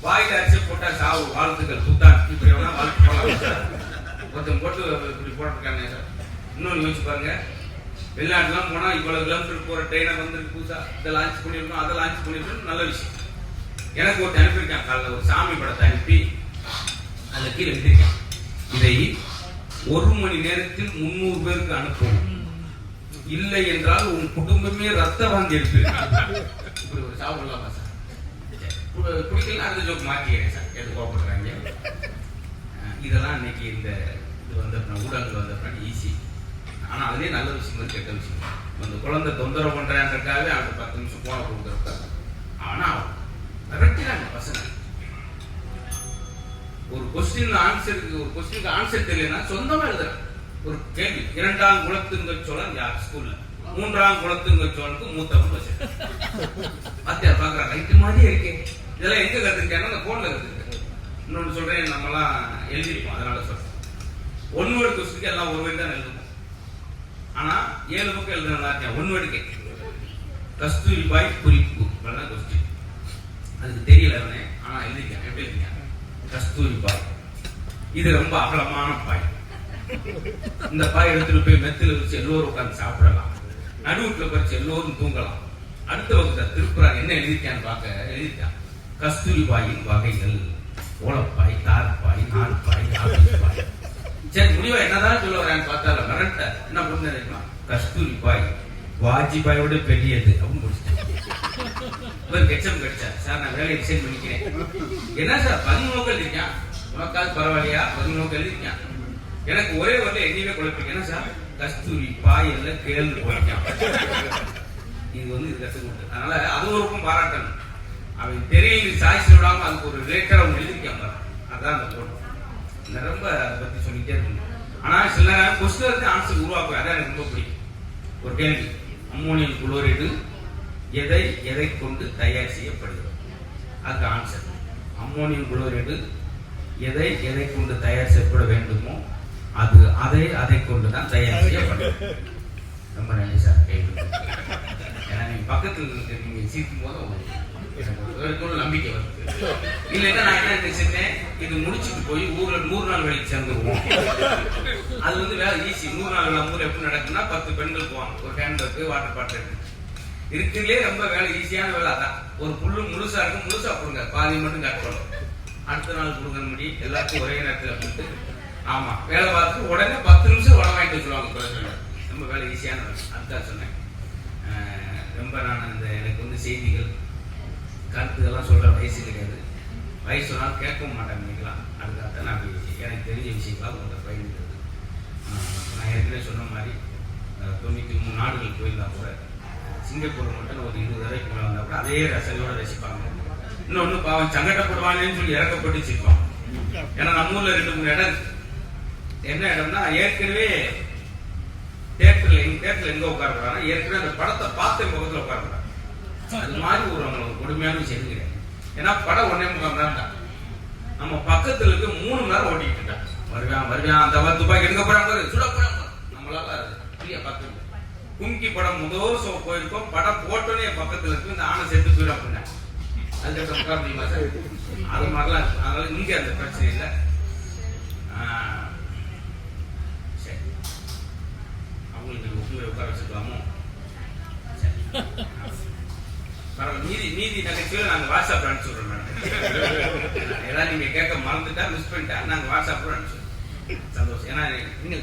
வாயில அரிசியை போட்டா சாவு, வாழ்த்துக்கள் புத்தான். இப்படி வேணா வாழ்த்து போடலாம். ஒருத்தன் போட்டு இப்படி போட்டிருக்காங்க சார். இன்னொன்று யோசிச்சு பாருங்க, வெளிநாட்டுலாம் போனா இவ்வளவு கிலோமீட்டர் போற ட்ரெயினை வந்து புதுசா இதை லான்ச் பண்ணிருக்கோம், அதை லான்ச் பண்ணிருக்கோம், நல்ல விஷயம். எனக்கு ஒரு அனுப்பியிருக்கான் காலைல ஒரு சாமி படத்தை அனுப்பி அதில் கீழே எழுதியிருக்கேன், இதை 1 மணி நேரத்தில் 300 பேருக்கு அனுப்பவும், இல்லை என்றால் உன் குடும்பமே ரத்த வாந்தி எடுப்பிருக்காங்க. இப்படி ஒரு சாப்பிடலாமா சார்? குடிக்கலாம், அடுத்த ஜோக் மாற்றிக்கிறேன் சார், எது கோபப்படுறாங்க. இதெல்லாம் இன்னைக்கு இந்த இது வந்த ஊடகங்கள் வந்த ஈஸி. ஆனால் அதுலேயே நல்ல விஷயம் இருக்கு, கெட்ட விஷயம். அந்த குழந்தை தொந்தரவு பண்றான்றதுக்காகவே அவனுக்கு 10 நிமிஷம் போன கொடுக்குறதுக்காக. ஆனால் மிரட்டினாங்க பசங்க. ஒரு கொஸ்டின் ஆன்சருக்கு, ஒரு கொஸ்டினுக்கு ஆன்சர் தெரியலன்னா சொந்தமா எழுதுறேன். ஒரு கேள்வி, 2ஆம் குலத்துங்க சோழன் யார் ஸ்கூல்ல, 3ஆம் குலத்துங்க சோழனுக்கு மூத்தவன் வச்சு பாத்தியா பாக்குறா, ரைட்டு மாதிரி இருக்கேன். இதெல்லாம் எங்க கத்துக்கிட்டேன்னா அந்த போன்ல கத்துக்கிட்டேன். இன்னொன்று சொல்றேன், நம்மலாம் எழுதிருப்போம், அதனால சொல்றேன். 1 வேர்டு கொஸ்டினுக்கு எல்லாம் 1 வேர்டு தான் எழுதுவோம். ஆனா 7 பக்கம் எழுதுனா 1 வேர்டுக்கே கஸ்தூரி பாய் குறிப்பு கொஸ்டின். அதுக்கு தெரியல அவனே, ஆனா எழுதிருக்கேன். எப்படி இருக்கேன்? கஸ்தூரி பாய். இது ரொம்ப அகலமான பாய். இந்த பாய் எடுத்துட்டு போய் மெத்துல வச்சு எல்லோரும் உட்கார்ந்து சாப்பிடலாம், நடுவுல பறிச்சு எல்லோரும் தூங்கலாம். அடுத்த வகுத்த திருக்குறான் என்ன எழுதிருக்கான்னு பார்க்க எழுதிருக்கான், கஸ்தூரி பாயின் வகைகள், ஓலப்பாய், தார்பாய், நார்பாய், ஆபீஸ் பாய். சரி, முடிவா என்னதான் சொல்ல வரான்னு பார்த்தால மிரட்ட என்ன பண்ண, கஸ்தூரி பாய் வாஜிபாயோட பெரியது அப்படின்னு முடிச்சுட்டேன். கெச்சம் கிடைச்சா சார், நான் வேலையை டிசைன் பண்ணிக்கிறேன். என்ன சார் 13 எழுதிருக்கான், உனக்காவது பரவாயில்லையா? 13 எழுதிருக்கான். எனக்கு ஒரே வரல எங்கேயுமே குழப்பிக்க. என்ன சார், கஸ்தூரி பாய் எல்லாம் கேள்வி போயிருக்கான். இது இது கற்றுக்கிட்டு, அதனால அது ஒரு பக்கம் பாராட்டணும். அவன் தெரியல சாய்ஸ் விடாம அதுக்கு ஒரு ரிலேட்டர் அவங்க எழுதிருக்காங்க. அதான் அந்த போட்டோம். ரொம்ப அதை பத்தி சொல்லிட்டே இருக்கணும். ஆனா சில நேரம் கொஸ்டின் இருந்து ஆன்சர் உருவாக்கும். அதான் எனக்கு ரொம்ப பிடிக்கும். ஒரு கேள்வி, அம்மோனியம் குளோரைடு எதை கொண்டு தயார் செய்யப்படுகிறது? அதுக்கு ஆன்சர், அம்மோனியம் குளோரைடு எதை கொண்டு தயார் செய்யப்பட வேண்டுமோ அதை கொண்டுதான் தயார் செய்யப்படுகிறது. ரொம்ப நன்றி சார். கேள்வி ஏன்னா நீங்க பக்கத்தில் நீங்க சீர்க்கும் போது நம்பிக்கை வருது. இல்லைன்னா நான் என்ன நினைச்சேன், இது முடிச்சுட்டு போய் ஊர்ல 100 நாள் வேலைக்கு சேர்ந்துருவோம். அது வேலை ஈஸி. 100 நாள் நம்ம ஊர்ல எப்படி நடக்குன்னா 10 பெண்கள் போவாங்க, ஒரு ஹேண்ட் இருக்கு, வாட்டர் பாட்டில் இருக்கு. இருக்குதுலே ரொம்ப வேலை ஈஸியான வேலை அதான். ஒரு புல்லு முழுசா இருக்கு, முழுசா கொடுங்க, பாதி மட்டும் கட் பண்ணும், அடுத்த நாள் கொடுங்க முடி எல்லாத்தையும் ஒரே நேரத்தில் கொடுத்து. ஆமா, வேலை பார்த்து உடனே 10 நிமிஷம் உடனே வாங்கிட்டு வச்சுருவாங்க. ரொம்ப வேலை ஈஸியான வேலை. அதுதான் சொன்னேன். ரொம்ப நான் அந்த எனக்கு செய்திகள் கருத்துக்கெல்லாம் சொல்ற வயசு கிடையாது. வயசு சொன்னாலும் கேட்கவும் மாட்டேன் நினைக்கலாம். அதுக்காக நான் எனக்கு தெரிஞ்ச விஷயங்களாக உங்களை பகிர்ந்துக்கிறது. நான் ஏற்கனவே சொன்ன மாதிரி 93 நாடுகள் போயிருந்தா கூட சிங்கப்பூர் மட்டும் ஒரு 20 வரைக்கும் மேலே வந்தா கூட அதே ரசனையோட ரசிப்பாங்க. இன்னொன்று பாவம் சங்கடப்படுவானேன்னு சொல்லி இறக்கப்பட்டு சிரிப்பாங்க. ஏன்னா நம்ம ஊர்ல 2-3 இடம் இருக்கு. என்ன இடம்னா, ஏற்கனவே தேட்டர்ல எங்க உட்கார்றாங்கன்னா ஏற்கனவே அந்த படத்தை பார்த்த முகத்துல உட்கார்றாங்க. அது மாதிரி ஒரு கொடுமையான விஷயம் கிடையாது. ஏன்னா படம் 1.5 மணி நேரம், நம்ம பக்கத்துல இருக்கு 3 மணி நேரம் ஓட்டிட்டு இருக்காங்க. வருவான் அந்த துப்பாக்கி எடுக்க போறாங்க, சுட போறாங்க. நம்மளால ஃப்ரீயா பார்த்து கும்கி படம் முதல் ஷோ போயிருக்கோம். படம் போட்டோன்னே பக்கத்துல இருக்கு, இந்த ஆணை சேர்த்து போயிடும் அப்படின்னா அதுக்கு உட்கார முடியுமா சார்? அது மாதிரிலாம் இருக்கு. அதனால இங்க அந்த பிரச்சனை இல்லை. சரி, அவங்களுக்கு உங்களை உட்கார வச்சுக்கலாமோ? மீதி நகைச்சுவை நாங்க வாட்ஸ்அப் அனுப்பிச்சுடுறோம் மேடம். ஏதாவது நீங்க கேட்க மறந்துட்டா மிஸ் பண்ணிட்டா நாங்க வாட்ஸ்அப் அனுப்பிச்சுடுறோம். சந்தோஷம். ஏன்னா நீங்க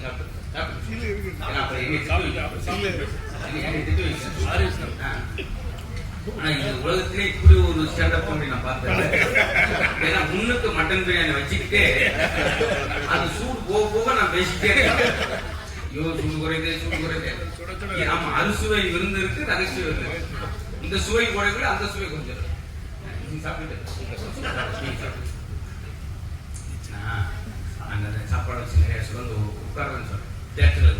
உலகத்திலே இப்படி ஒரு ஸ்டாண்டப் நான் பார்த்தேன். ஏன்னா முன்னுக்கு மட்டன் பிரியாணி வச்சுக்கிட்டே அது சூடு போக போக நான் பேசிக்கிட்டே இருக்கேன். ஐயோ சூடு குறையுது. ஆமா, அறுசுவை விருந்து இருக்கு, நகைச்சுவை இருக்கு. இந்த சுவை குறைகள், அந்த சுவை கொஞ்சம் சாப்பாடு வச்சு நிறைய சுரந்து உட்கார்றேன்னு சொல்றேன். தேட்டர்ல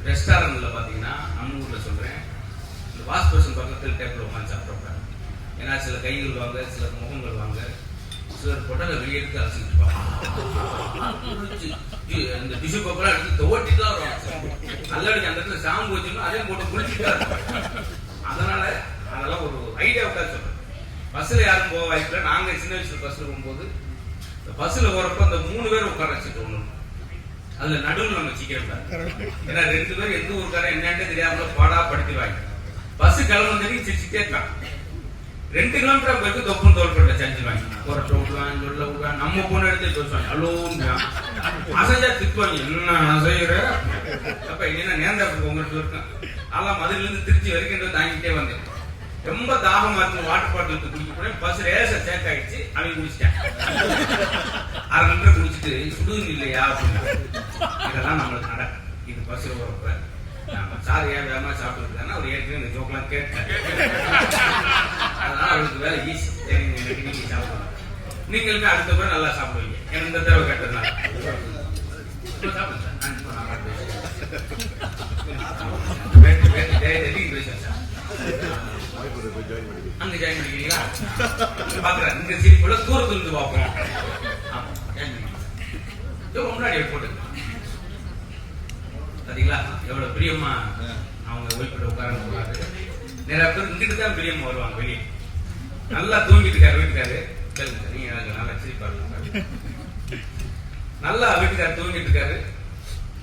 ரெஸ்டாரண்ட்ல பாத்தீங்கன்னா நம்ம ஊர்ல சொல்றேன், இந்த வாஷ் பர்சன் பக்கத்தில் டேபிள் உட்காந்து சாப்பிட. ஏன்னா சில கைகள் வாங்க, சில முகங்கள் வாங்க, சிலர் குடலை வெளியே எடுத்து அரைச்சிட்டு அந்த டிஷ்யூ பேப்பரா எடுத்து துவட்டிட்டு வருவாங்க. நல்லபடிக்கு அந்த இடத்துல சாம்பு வச்சுக்கணும், அதையும் போட்டு குளிச்சுட்டா இருக்கும். அதனால அதெல்லாம் ஒரு ஐடியாவுக்காக சொல்றேன். பஸ்ல யாரும் போக வாய்ப்பில்லை. நாங்க சின்ன வயசுல பஸ்ல போகும்போது பஸ்ல போறப்ப அந்த 3 பேர் உட்கார வச்சுட்டு ஒண்ணு அதுல நடுவில் நம்ம சிக்கிறோம். ஏன்னா 2 பேர் எந்த ஊருக்கார என்னன்னு தெரியாம பாடா படுத்திடுவாங்க. பஸ் கிளம்புறதுக்கு சிரிச்சுட்டே இருக்கான். 2 கிலோமீட்டர் போயிட்டு தொப்புன்னு தோல்பட்ட செஞ்சுருவாங்க. கொரட்டை விடுவாங்க, சொல்ல விடுவாங்க. நம்ம பொண்ணு எடுத்து சொல்லுவாங்க அலோன்னு அசைஞ்சா திட்டுவாங்க. என்ன அசைகிற அப்ப என்ன நேர்ந்தாப்புக்கு உங்கள்கிட்ட இருக்கேன். அதெல்லாம் மதுரையில இருந்து திருச்சி வரைக்கும் தாங்கிட்டே வந்தேன். ரொம்ப தாகமா இருக்கு, வாட்டர் பாட்டில் எடுத்து குடிக்க போனேன். பஸ் ரேச சேக் ஆயிடுச்சு, அவங்க குடிச்சிட்டேன். 1/2 லிட்டர் குடிச்சிட்டு சுடுங்க இல்லையா அப்படின்னா இதெல்லாம் நம்மளுக்கு நடக்கும். இது பஸ்ல போறப்ப சார் ஏன் வேகமா சாப்பிட்டுருக்காங்க. அவர் ஏற்கனவே இந்த ஜோக்கெல்லாம் கேட்டேன். அதனால அவருக்கு வேலை ஈஸி. சரிங்க, எனக்கு நீங்க சாப்பிடுங்க. நீங்களுக்கு அடுத்த பேர் நல்லா சாப்பிடுவீங்க. எனக்கு இந்த தடவை கேட்டதுனால சாப்பிடுங்க சார். அங்க ஜாயின் பண்ணிக்கிறீங்களா? பாக்குறேன் இந்த சிரிப்புல தூரத்துல இருந்து பார்ப்போம். முன்னாடி போட்டு பாத்தீங்களா எவ்வளவு பிரியமா அவங்க ஓய்வு உட்கார போறாரு. நிறைய பேர் இங்கிட்டு தான் பிரியமா வருவாங்க. வெளியே நல்லா தூங்கிட்டு இருக்காரு வீட்டுக்காரு. நீங்க நல்லா சிரிப்பாரு. நல்லா வீட்டுக்காரு தூங்கிட்டு இருக்காரு.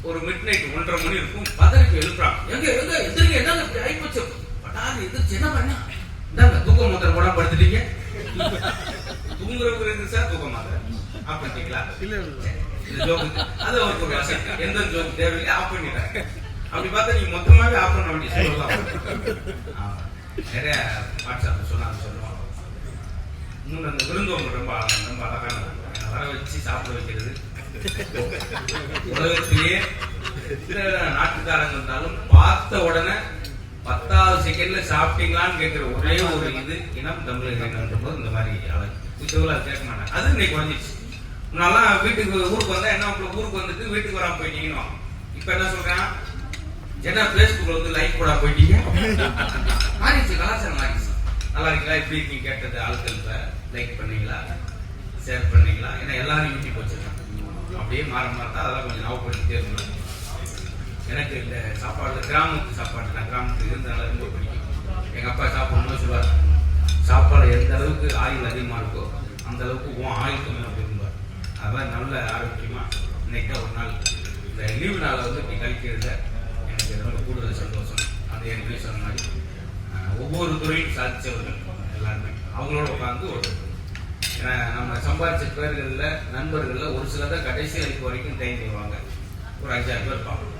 ஒரு மிட் நைட் 1:30 மணி இருக்கும். பதறிக்கு எழுப்புறாங்க. எங்க எங்க எதிர்க்கு என்னங்க ஆயிப்போச்சு? படாது எதிர்த்து என்ன பண்ணா? இந்தாங்க தூக்க மாத்திரை போட படுத்துட்டீங்க. தூங்குறவங்க இருக்கு சார் தூக்க மாத்திரை அப்படிங்களா? அது அவருக்கு ஒரு வசதி. எந்த ஜோக்கு தேவையில்லை ஆஃப் பண்ணிட்டாங்க. அப்படி பார்த்தா நீங்க மொத்தமாவே ஆஃப் பண்ண வேண்டிய சொல்லலாம். நிறைய வாட்ஸ்அப் சொன்னாங்க சொல்லுவாங்க. இன்னொன்று அந்த விருந்தோம்பு ரொம்ப அழகான வர வச்சு சாப்பிட வைக்கிறது. உலகத்திலேயே நாட்டுக்காரங்க இருந்தாலும் பார்த்த உடனே 10வது செகண்ட்ல சாப்பிட்டீங்களான்னு கேட்கிற ஒரே ஒரு இது இனம் தமிழர்கள் போது இந்த மாதிரி புத்தகங்கள் அது கேட்க மாட்டாங்க. அது இன்னைக்கு குறைஞ்சிச்சு. முன்னாலாம் வீட்டுக்கு ஊருக்கு வந்தா என்ன ஊருக்கு வந்துட்டு வீட்டுக்கு வராம போயிட்டீங்கன்னா இப்ப என்ன சொல்றான்? என்ன பேஸ்புக்ல வந்து லைக் போட போயிட்டீங்க. மாறிடுச்சு, கலாச்சாரம் மாறிடுச்சு. நல்லா இருக்கீங்களா, எப்படி இருக்கீங்க கேட்டது ஆட்கள் லைக் பண்ணீங்களா, ஷேர் பண்ணீங்களா? ஏன்னா எல்லாரும் யூடியூப் வச்சிருக்காங்க. அப்படியே மாற மாறா அதெல்லாம் கொஞ்சம் நவப்படுத்திட்டே இருக்கணும். எனக்கு இந்த சாப்பாடு கிராமத்து சாப்பாடு நான் கிராமத்துக்கு இருந்தனால ரொம்ப பிடிக்கும். எங்க அப்பா சாப்பிடணும்னு சொல்லுவார். சாப்பாடு எந்த அளவுக்கு ஆயில் அதிகமா இருக்கோ அந்த அளவுக்கு ஆயில் கம்மியாக விரும்புவார். அதெல்லாம் நல்ல ஆரோக்கியமா இன்னைக்கு ஒரு நாள் இந்த லீவு நாளை வந்து இப்படி கழிக்கிறதுல எனக்கு ரொம்ப கூடுதல் சந்தோஷம். அது எனக்கு சொன்ன மாதிரி ஒவ்வொரு துறையும் சாதிச்சவர்கள் எல்லாருமே அவங்களோட உட்காந்து ஒரு நம்ம சம்பாதிச்ச பேர்கள்ல நண்பர்கள்ல ஒரு சில தான் கடைசி வரைக்கும் டைம் தருவாங்க. ஒரு 5-6 பேர் பார்ப்போம்.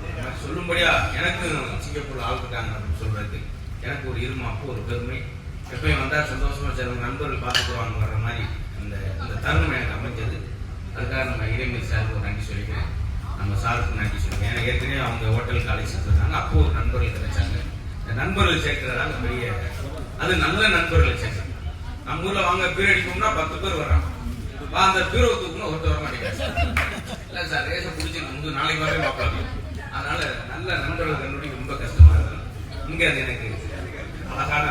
சொல்லும்படியா எனக்கு சிங்கப்பூர் ஆள்கிட்டாங்க அப்படின்னு சொல்றதுக்கு எனக்கு ஒரு இருமாப்பு ஒரு பெருமை. எப்பயும் வந்தா சந்தோஷமா சில நண்பர்கள் பார்த்து போவாங்க வர்ற மாதிரி அந்த தருணம் எனக்கு அமைஞ்சது. அதுக்காக நம்ம இறைமை சாருக்கு ஒரு நன்றி சொல்லிக்கிறேன். நம்ம சாருக்கு நன்றி சொல்லிக்கிறேன். ஏன்னா ஏற்கனவே அவங்க ஹோட்டலுக்கு அழைச்சிட்டு இருந்தாங்க. அப்போ ஒரு நண்பர்கள் கிடைச்சாங்க. இந்த நண்பர்கள் சேர்க்கிறதால பெரிய அது நல்ல நண்பர்களை சேர்க்கணும். நம்ம ஊர்ல வாங்க பீர் அடிக்கணும்னா 10 பேர் வர்றாங்க. அந்த பீரோ தூக்கணும் ஒருத்தர் வர மாட்டேங்கிறாங்க. இல்ல சார் ரேச பிடிச்சி நாளைக்கு வரவே பார்க்கலாம். அதனால நல்ல நண்பர்கள் கண்டுபிடிக்க ரொம்ப கஷ்டமா இருக்கு. இங்க அது எனக்கு அழகான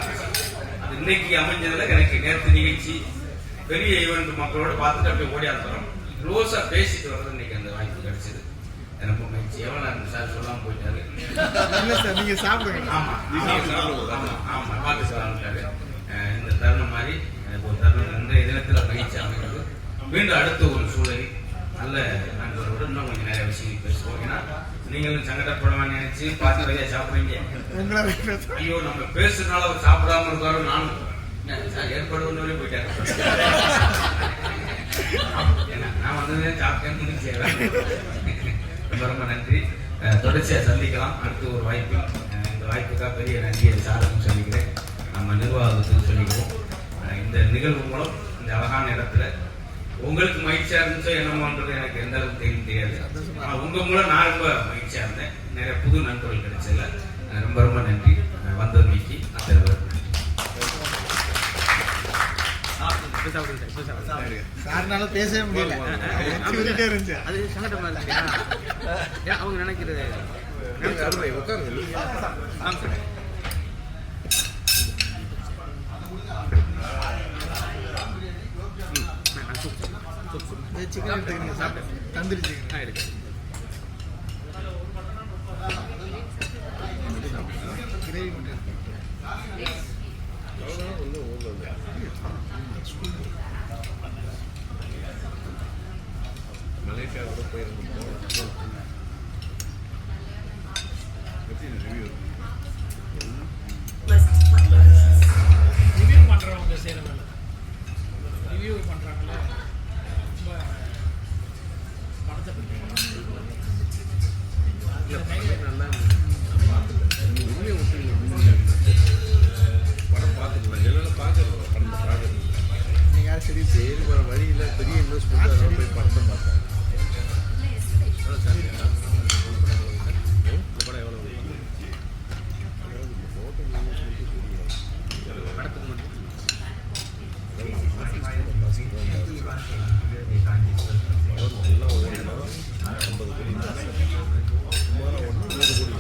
அது இன்னைக்கு அமைஞ்சதுல எனக்கு நேற்று நிகழ்ச்சி பெரிய ஈவெண்ட் மக்களோட பார்த்துட்டு அப்படியே ஓடி ஆடுறோம். க்ளோஸா பேசிட்டு வர்றது இன்னைக்கு அந்த வாய்ப்பு கிடைச்சது. எனக்கு மகிழ்ச்சி. எவ்வளவு சார் சொல்லாம போயிட்டாரு. நீங்க சாப்பிடுங்க. ஆமா ஆமா பார்த்து சொல்லாமட்டாரு. இந்த தருணம் மாதிரி எனக்கு ஒரு தருணம் இந்த தினத்துல மகிழ்ச்சி அமைகிறது. மீண்டும் அடுத்த ஒரு சூழலில் நல்ல நண்பர்களோடு இன்னும் கொஞ்சம் நிறைய விஷயங்கள் பேசுவோம். ஏன்னா நீங்களும் சங்கடப்படமா நினைச்சு பார்த்து வழியா சாப்பிடுறீங்க. ஐயோ நம்ம பேசுறதுனால அவர் சாப்பிடாம இருக்காரு. நானும் ஏற்பாடு போயிட்டாரு. நான் வந்து சாப்பிட்டேன்னு ரொம்ப ரொம்ப நன்றி. தொடர்ச்சியா சந்திக்கலாம். அடுத்து ஒரு வாய்ப்பு. இந்த வாய்ப்புக்காக பெரிய நன்றியை சாருக்கும் சொல்லிக்கிறேன். நம்ம நிர்வாகத்துக்கு சொல்லிக்கிறோம். இந்த நிகழ்வு மூலம் இந்த அழகான இடத்துல உங்களுக்கு மகிழ்ச்சியா இருந்துச்சோ என்னமோன்றது எனக்கு எந்த அளவுக்கு தெரியாது. உங்க மூலம் நான் ரொம்ப மகிழ்ச்சியா இருந்தேன். நிறைய புது நண்பர்கள் கிடைச்சதுல ரொம்ப ரொம்ப நன்றி. வந்தமைக்கு அத்தனை பேர் சார்னால பேசவே முடியல. அது சங்கடமா இருக்கு. அவங்க நினைக்கிறது அது சிக்கன் எடுத்துக்கிறீங்க சாப்பிட்டு தந்தூரி சிக்கன் இருக்கு. கிரேவி மட்டும் மலேசியாவோட போயிருந்தோம். ரிவ்யூ பண்ணுறவங்க செய்கிற வேலை ரிவ்யூ பண்ணுறாங்களே ரொம்ப படத்தை பற்றி நல்லா படம் பார்த்துக்கலாம். எல்லாம் பார்க்கறது படம் பார்க்கறது நீங்கள் யாரும் சரி சரி வர வழியில் பெரிய இன்வெஸ்ட்மெண்ட் போய் படத்தை பார்த்தேன். இந்த படம் எவ்வளோ படத்துக்கு மட்டும் நல்லா ஓடினா 50 கோடி சுமாராக 100 கோடி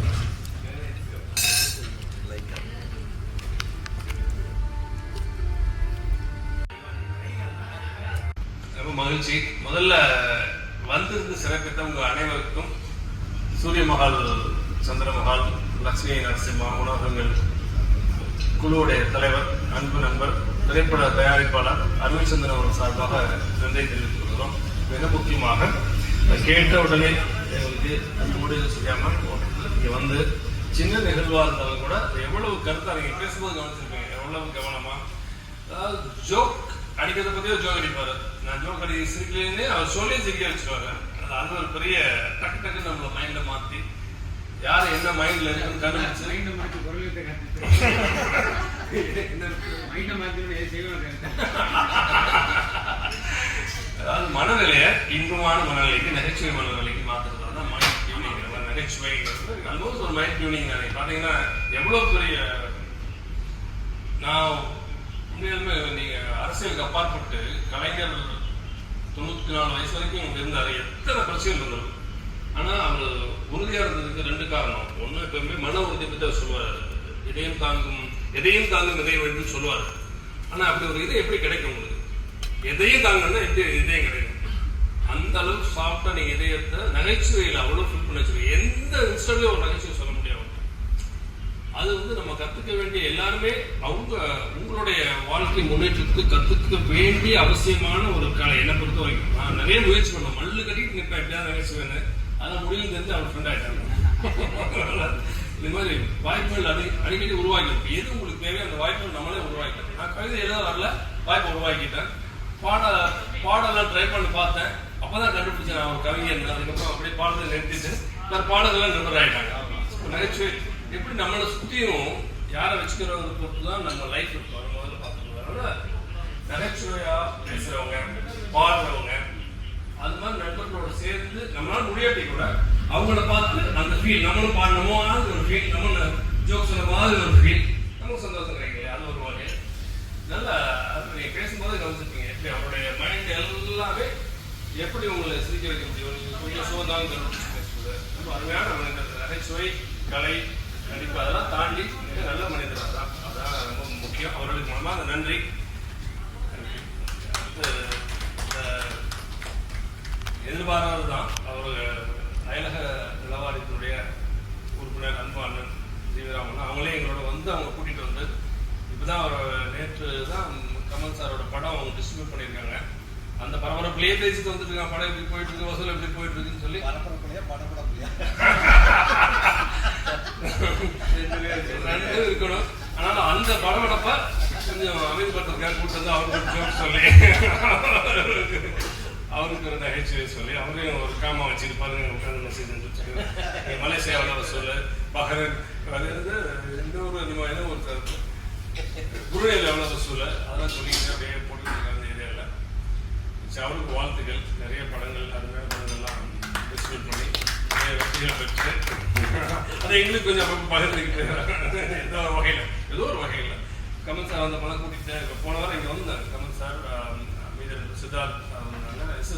ரொம்ப மகிழ்ச்சி. முதல்ல வந்திருந்து சிறப்பித்த உங்க அனைவருக்கும் சூரிய மகால், சந்திர மகால், லட்சுமி நரசிம்மா உணவகங்கள் குழுவுடைய தலைவர், அன்பு நண்பர், திரைப்பட தயாரிப்பாளர் அருள்சந்திரன் அவர்கள் சார்பாக நன்றி தெரிவித்துக் கொள்கிறோம். மிக முக்கியமாக கேட்ட உடனே எங்களுக்கு அந்த முடிவு செய்யாமல் இங்கே வந்து சின்ன நிகழ்வாக இருந்தாலும் கூட எவ்வளவு கருத்தாக நீங்கள் பேசும்போது கவனிச்சிருப்பீங்க, எவ்வளவு கவனமா. அதாவது ஜோக் அடிக்கிறத பற்றியே ஜோக் அடிப்பார். நான் ஜோக் அடி சிரிக்கலேன்னு அவர் சொல்லி சிரிக்க வச்சுருவாரு. அது ஒரு பெரிய டக்கு டக்குன்னு நம்மள மைண்டில் மாற்றி யார் என்ன மைண்டில் இருக்குன்னு கண்டுபிடிச்சு மைண்டை மாற்றி குரலுக்கு மைண்டை மாற்றி செய்வாங்க. அதாவது மனநிலையை இன்பமான மனநிலைக்கு, நகைச்சுவை மனநிலைக்கு மாற்றுறது தான் மைண்ட் டியூனிங். நகைச்சுவைங்கிறது ஆல்மோஸ்ட் ஒரு மைண்ட் டியூனிங். நீங்கள் பார்த்தீங்கன்னா எவ்வளோ பெரிய, நான் உண்மையாலுமே நீங்கள் அரசியலுக்கு அப்பாற்பட்டு கலைஞர் 94 வயசு வரைக்கும் இங்கே இருந்தார். எத்தனை பிரச்சனை இருந்தது. ஆனால் அவர் உறுதியாக இருந்ததுக்கு 2 காரணம். ஒன்று, எப்பவுமே மன உறுதி பற்றி அவர் சொல்லுவார். எதையும் தாங்கும் இதயம் என்று சொல்லுவார். ஆனால் அப்படி ஒரு இதயம் எப்படி கிடைக்கும் உங்களுக்கு? எதையும் தாங்கன்னா எப்படி இதயம் கிடைக்கும்? அந்த அளவுக்கு சாஃப்டாக நீங்கள் இதயத்தை நகைச்சுவையில் அவ்வளோ ஃபில் பண்ண வச்சுருக்கீங்க. எந்த இன்ஸ்டன்ட்லேயும் ஒரு நகைச்சுவை சொல்ல முடியாது. அது வந்து நம்ம கற்றுக்க வேண்டிய எல்லாருமே உங்களுடைய வாழ்க்கை முன்னேற்றத்துக்கு கற்றுக்க வேண்டிய அவசியமான ஒரு கலை. என்னை பொறுத்த வரைக்கும் நான் நிறைய முயற்சி பண்ணேன். மல்லு கட்டிட்டு நிற்பேன் எப்படியாவது நகைச்சுவேன்னு. அதான் முடியும் தெரிஞ்சு அவர் ஃப்ரெண்ட் ஆகிட்டாங்க. இந்த மாதிரி வாய்ப்புகள் அடிக்கடி உருவாக்கிடும். எது உங்களுக்கு தேவையோ அந்த வாய்ப்புகள் நம்மளே உருவாக்கிட்டோம். நான் கவிதை எழுத வரல, வாய்ப்பை உருவாக்கிட்டேன். பாடலாம் ட்ரை பண்ணி பார்த்தேன். அப்போதான் கண்டுபிடிச்சேன் நான் ஒரு கவிஞர். அதுக்கப்புறம் அப்படியே பாடத்தை நிறுத்திட்டு வேறு பாடல்கள்லாம் நிபுணர் ஆகிட்டாங்க. நகைச்சுவை எப்படி நம்மளை சுற்றியும் யாரை வச்சுக்கிறவங்க பொறுத்து தான் நம்ம லைஃப் இருக்கும். முதல்ல பார்த்துக்கணும். நகைச்சுவையா பேசுறவங்க, பாடுறவங்க, அது மாதிரி நண்பர்களோட சேர்ந்து நம்மளால முடியாட்டி கூட அவங்கள பார்த்து அந்த ஃபீல், நம்மளும் பாடணுமோ ஒரு ஃபீல், நம்ம ஜோக் சொன்ன மாதிரி ஒரு ஃபீல், நமக்கு சந்தோஷம் கிடைக்கல. அது ஒரு வகை. நல்லா நீங்க பேசும்போது கவனிச்சிருப்பீங்க எப்படி அவருடைய மைண்ட் எல்லாமே எப்படி உங்களை சிரிக்க வைக்க முடியும். நீங்க கொஞ்சம் சோதாங்க பேசுவது ரொம்ப அருமையான மனிதர். நகைச்சுவை, கலை, கண்டிப்பா அதெல்லாம் தாண்டி மிக நல்ல மனிதர். அதான் ரொம்ப முக்கியம். அவர்களுக்கு மூலமாக நன்றி. எதிர்பாராததுதான் அவர் அயலக நிலவாரியத்தினுடைய உறுப்பினர் அன்பு அண்ணன் ஜீவராமன் அவங்களே எங்களோட வந்து அவங்க கூட்டிகிட்டு வந்து இப்போதான் அவர் நேற்று தான் கமல் சாரோட படம் அவங்க டிஸ்ட்ரிபியூட் பண்ணியிருக்காங்க. அந்த பரபரப்புலேயே பேசிட்டு வந்துட்டு இருக்காங்க. படம் எப்படி போயிட்டு இருக்கு, வசூல் எப்படி போயிட்டு இருக்குன்னு சொல்லி இருக்கணும். ஆனாலும் அந்த படபடப்ப கொஞ்சம் அமைதிப்படுத்திருக்காங்க. கூட்டு வந்து அவருக்கு சொல்லி அவருக்கு ஒரு நகைச்சுவை சொல்லி அவரையும் ஒரு காமா வச்சுருப்பாரு. உட்காந்து மெசேஜ் வச்சுருக்கேன். மலேசியாவில் வசூல் பஹரன் எந்த ஒரு ஏதோ ஒரு குருநேரில் எவ்வளோ வசூல் அதெல்லாம் சொல்லிக்கிட்டு அப்படியே போட்டுருக்காங்க அந்த ஏரியாவில். அவருக்கு வாழ்த்துக்கள். நிறைய படங்கள் அருமையான படங்கள்லாம் டிஸ்ட்ரிபியூட் பண்ணி நிறைய வெற்றிகள் பெற்று அதை எங்களுக்கு கொஞ்சம் அப்போ பகிர்ந்துக்கிட்டு ஏதோ ஒரு வகையில் கமல் சார் அந்த படம் கூட்டிகிட்டு இப்போ போன வாரம் இங்கே வந்தாங்க. கமல் சார் மீது சித்தார்த்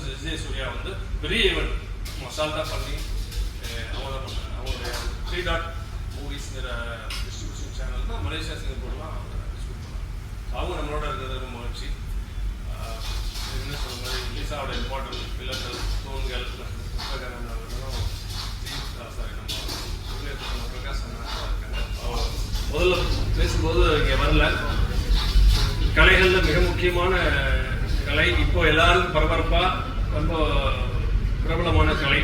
விஜய் சூர்யா வந்து பெரிய ஈவெண்ட் மசால்தான் பண்ணி அவங்க தான் பண்ணாங்க. அவங்களுடைய 3 டாட் மூவிஸ்ங்கிற டிஸ்ட்ரிபியூஷன் சேனல் தான் மலேசியா சிங்கப்பூர்லாம் அவங்க டிஸ்ட்ரிபியூட் பண்ணாங்க. அவங்க நம்மளோட இருக்கிறது ரொம்ப மகிழ்ச்சி. என்ன சொல்ல மாதிரி சீசாவோட இம்பார்ட்டன்ட் பில்லர்கள், தூண்கள், புத்தகங்கள் அவர்களும் சாரி நம்ம பிரகாஷ் இருக்காங்க. முதல்ல பேசும்போது இங்கே வரல. கலைகள்ல மிக முக்கியமான கலை இப்போ எல்லாரும் பரபரப்பா ரொம்ப பிரபலமான கலை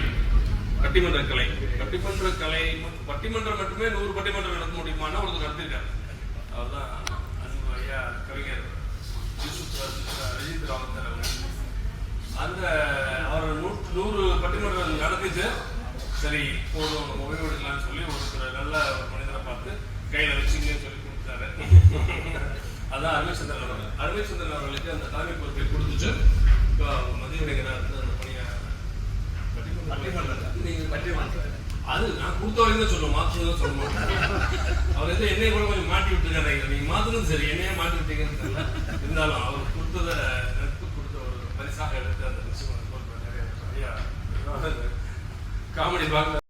பட்டிமன்ற கலை. பட்டிமன்றம் மட்டுமே 100 பட்டிமன்றம் நடத்த முடியுமானா ஒருத்தர் நடத்திருக்காரு. அவர்தான் அன்பு ஐயா கவிஞர் அஜித் ராவத்தர் அவங்க. அந்த அவர் 100 பட்டிமன்றம் நடத்திச்சு. சரி போதும் ஓய்வு எடுக்கலாம்னு சொல்லி ஒருத்தர் நல்ல ஒரு மனிதரை பார்த்து கையில வச்சுங்கன்னு சொல்லி கொடுத்தாரு. அதான் அருமைச்சந்திரன் அவர்கள். அருமைச்சந்திரன் அவர்களுக்கு அந்த தலைமை பொறுப்பை கொடுத்துச்சு. இப்போ மதிய இடைங்கிறார் அந்த பணியை அது நான் கொடுத்த வரைக்கும் தான் சொல்லுவேன், மாற்றுதான் சொல்ல மாட்டேன். அவர் எதுவும் என்னைய கூட கொஞ்சம் மாட்டி விட்டுருக்காரு. நீங்க மாத்தணும் சரி, என்னையே மாட்டி விட்டீங்கன்னு தெரியல. இருந்தாலும் அவர் கொடுத்ததை நட்பு கொடுத்த ஒரு பரிசாக எடுத்து அந்த நிச்சயம் நிறைய காமெடி பார்க்க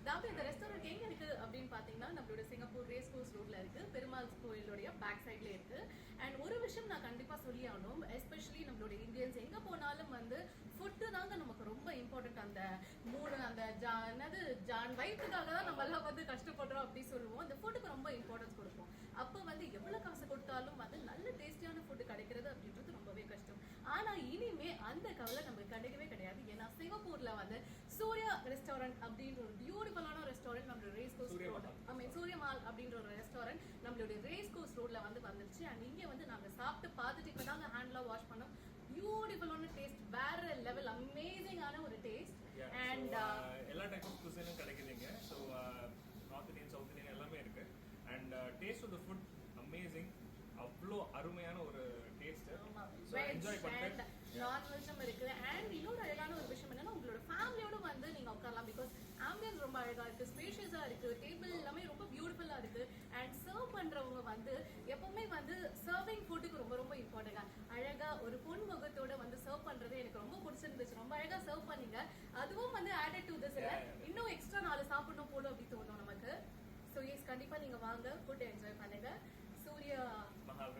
அதாவது இந்த ரெஸ்டாரண்ட் எங்க இருக்கு அப்படின்னு பாத்தீங்கன்னா நம்மளோட சிங்கப்பூர் ரேஸ் கோர்ஸ் ரோட்ல இருக்கு, பெருமாள் கோயிலுடைய பேக் சைட்ல இருக்கு. அண்ட் ஒரு விஷயம் நான் கண்டிப்பா சொல்லி ஆகணும், எஸ்பெஷலி நம்மளோட இந்தியன்ஸ் எங்க போனாலும் வந்து ஃபுட்டு தாங்க நமக்கு ரொம்ப இம்பார்ட்டன்ட். அந்த ஜான் வயிற்றுக்காக தான் நம்ம எல்லாம் வந்து கஷ்டப்படுறோம் அப்படி சொல்லுவோம். அந்த ஃபுட்டுக்கு ரொம்ப இம்பார்ட்டன்ஸ் கொடுப்போம். அப்போ வந்து எவ்வளவு காசு கொடுத்தாலும் வந்து நல்ல டேஸ்டியான ஃபுட்டு கிடைக்கிறது அப்படின்றது ரொம்பவே கஷ்டம். ஆனா இனிமே அந்த கவலை நமக்கு கிடைக்கவே கிடையாது. ஏன்னா சிங்கப்பூர்ல வந்து சூர்யா ரெஸ்டாரண்ட் அப்படின்ற ஒரு பியூட்டிஃபுல்லான ரெஸ்டாரண்ட் நம்மளோட race course road Surya mall அப்படின்ற ஒரு ரெஸ்டாரண்ட் நம்மளுடைய ரேஸ் கோர்ஸ் ரோட்ல வந்துருச்சு. அண்ட் இங்க வந்து நாங்க சாப்பிட்டு பார்த்துட்டு இப்போ தாங்க ஹேண்ட்ல வாஷ் பண்ணோம். பியூட்டிஃபுல்லான டேஸ்ட், வேற லெவல், அமேசிங்கான ஒரு டேஸ்ட். அண்ட் எல்லா டைப் ஆஃப் குசினும் கிடைக்குதுங்க. So north Indian, south Indian எல்லாமே இருக்கு. And taste of the food amazing, அவ்வளோ அருமையான ஒரு டேஸ்ட். என்ஜாய் பண்ணுங்க. நான்வெஜ்ஜும் இருக்கு. அண்ட் இன்னொரு அழகான ஒரு விஷயம் என்னன்னா உங்களோட ஃபேமிலியோட வந்து நீங்க உட்காரலாம். பிகாஸ் ஆம்பியன்ஸ் ரொம்ப அழகா இருக்கு, ஸ்பேஷியஸா இருக்கு, டேபிள் எல்லாமே ரொம்ப பியூட்டிஃபுல்லா இருக்கு. அண்ட் சர்வ் பண்றவங்க வந்து எப்பவுமே வந்து சர்விங் ஃபுட்டுக்கு ரொம்ப ரொம்ப இம்பார்ட்டன்டா அழகா ஒரு பொன் முகத்தோட வந்து சர்வ் பண்றது எனக்கு ரொம்ப பிடிச்சிருந்துச்சு. ரொம்ப அழகா சர்வ் பண்ணீங்க. அதுவும் வந்து ஆடட் டு திஸ் இல்ல, இன்னும் எக்ஸ்ட்ரா 4 சாப்பிடணும் போல அப்படி தோணும் நமக்கு. ஸோ எஸ், கண்டிப்பா நீங்க வாங்க, ஃபுட் என்ஜாய் பண்ணுங்க. Surya Mahal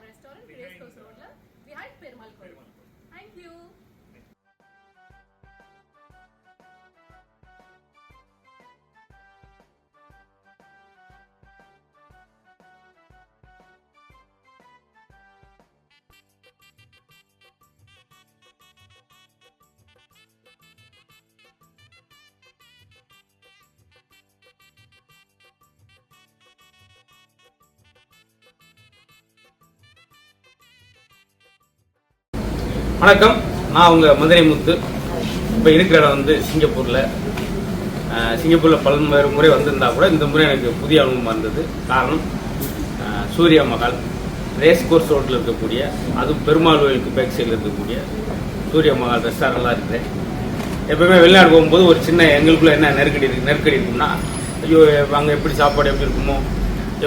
restaurant race course ரோட்ல behind பெருமாள் கோயில். Thank you. வணக்கம், நான் உங்கள் மதுரை முத்து. இப்போ இருக்கிற இடம் வந்து சிங்கப்பூரில் பல்வேறு முறை வந்திருந்தா கூட இந்த முறை எனக்கு புதிய அனுபவமாக இருந்தது. காரணம் சூர்யா மஹால் ரேஸ் கோர்ஸ் ரோட்டில் இருக்கக்கூடிய, அதுவும் பெருமாள் கோயிலுக்கு பேக் சைடில் இருக்கக்கூடிய சூர்யா மஹால் ரெஸ்டாரண்ட்லாம் இருக்கிறேன். எப்பவுமே வெளிநாடு போகும்போது ஒரு சின்ன எங்களுக்குள்ள என்ன நெருக்கடி இருக்கும்னா, ஐயோ அங்கே எப்படி சாப்பாடு எப்படி இருக்குமோ,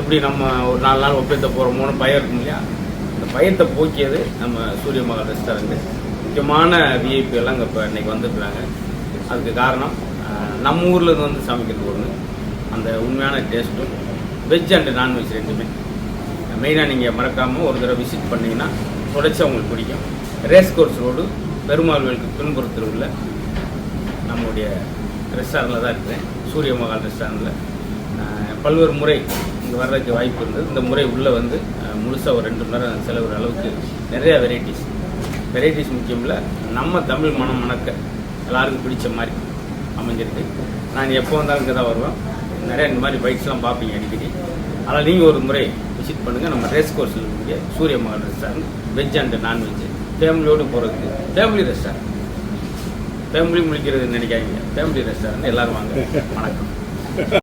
எப்படி நம்ம ஒரு 4 நாள் ஒப்பேத்த போகிறோமோன்னு பயம் இருக்கும் இல்லையா. அந்த பயத்தை போக்கியது நம்ம சூர்யா மஹால் ரெஸ்டாரண்ட்டு. முக்கியமான விஐபி எல்லாம் இங்கே இப்போ இன்றைக்கி வந்துருக்குறாங்க. அதுக்கு காரணம் நம்ம ஊரில் இருந்து வந்து சமைக்கிறது ஒன்று, அந்த உண்மையான டேஸ்ட்டும், வெஜ் அண்டு நான்வெஜ் ரெண்டுமே. மெயினாக நீங்கள் மறக்காமல் ஒரு தடவை விசிட் பண்ணிங்கன்னா தொடர்ச்சி அவங்களுக்கு பிடிக்கும். ரேஸ் கோர்ஸ் ரோடு பெருமாள் கோயிலுக்கு பின்புறத்தில் உள்ள நம்முடைய ரெஸ்டாரண்ட்டில் தான் இருக்கிறேன், சூர்யா மஹால் ரெஸ்டாரண்ட்டில். பல்வேறு முறை இங்கே வர்றதுக்கு வாய்ப்பு இருந்தது. இந்த முறை உள்ளே வந்து முழுசாக ஒரு 2 மணி நேரம் செலவுற அளவுக்கு நிறையா வெரைட்டிஸ் முக்கியம் இல்லை, நம்ம தமிழ் மனம் மணக்க எல்லாருக்கும் பிடிச்ச மாதிரி அமைஞ்சிருக்கு. நான் எப்போ வந்தாலும் இங்கே தான் வருவேன். நிறையா இந்த மாதிரி பைக்ஸ்லாம் பார்ப்பீங்க அடிக்கடி. அதனால் நீங்கள் ஒரு முறை விசிட் பண்ணுங்கள். நம்ம ரேஸ் கோர்ஸில் இருக்கக்கூடிய Surya Mahal restaurant veg and non veg ஃபேமிலியோடு போகிறதுக்கு ஃபேமிலி ரெஸ்டாரண்ட். ஃபேமிலி முடிக்கிறது நினைக்காதீங்க, ஃபேமிலி ரெஸ்டாரண்ட். எல்லோரும் வாங்க. வணக்கம்.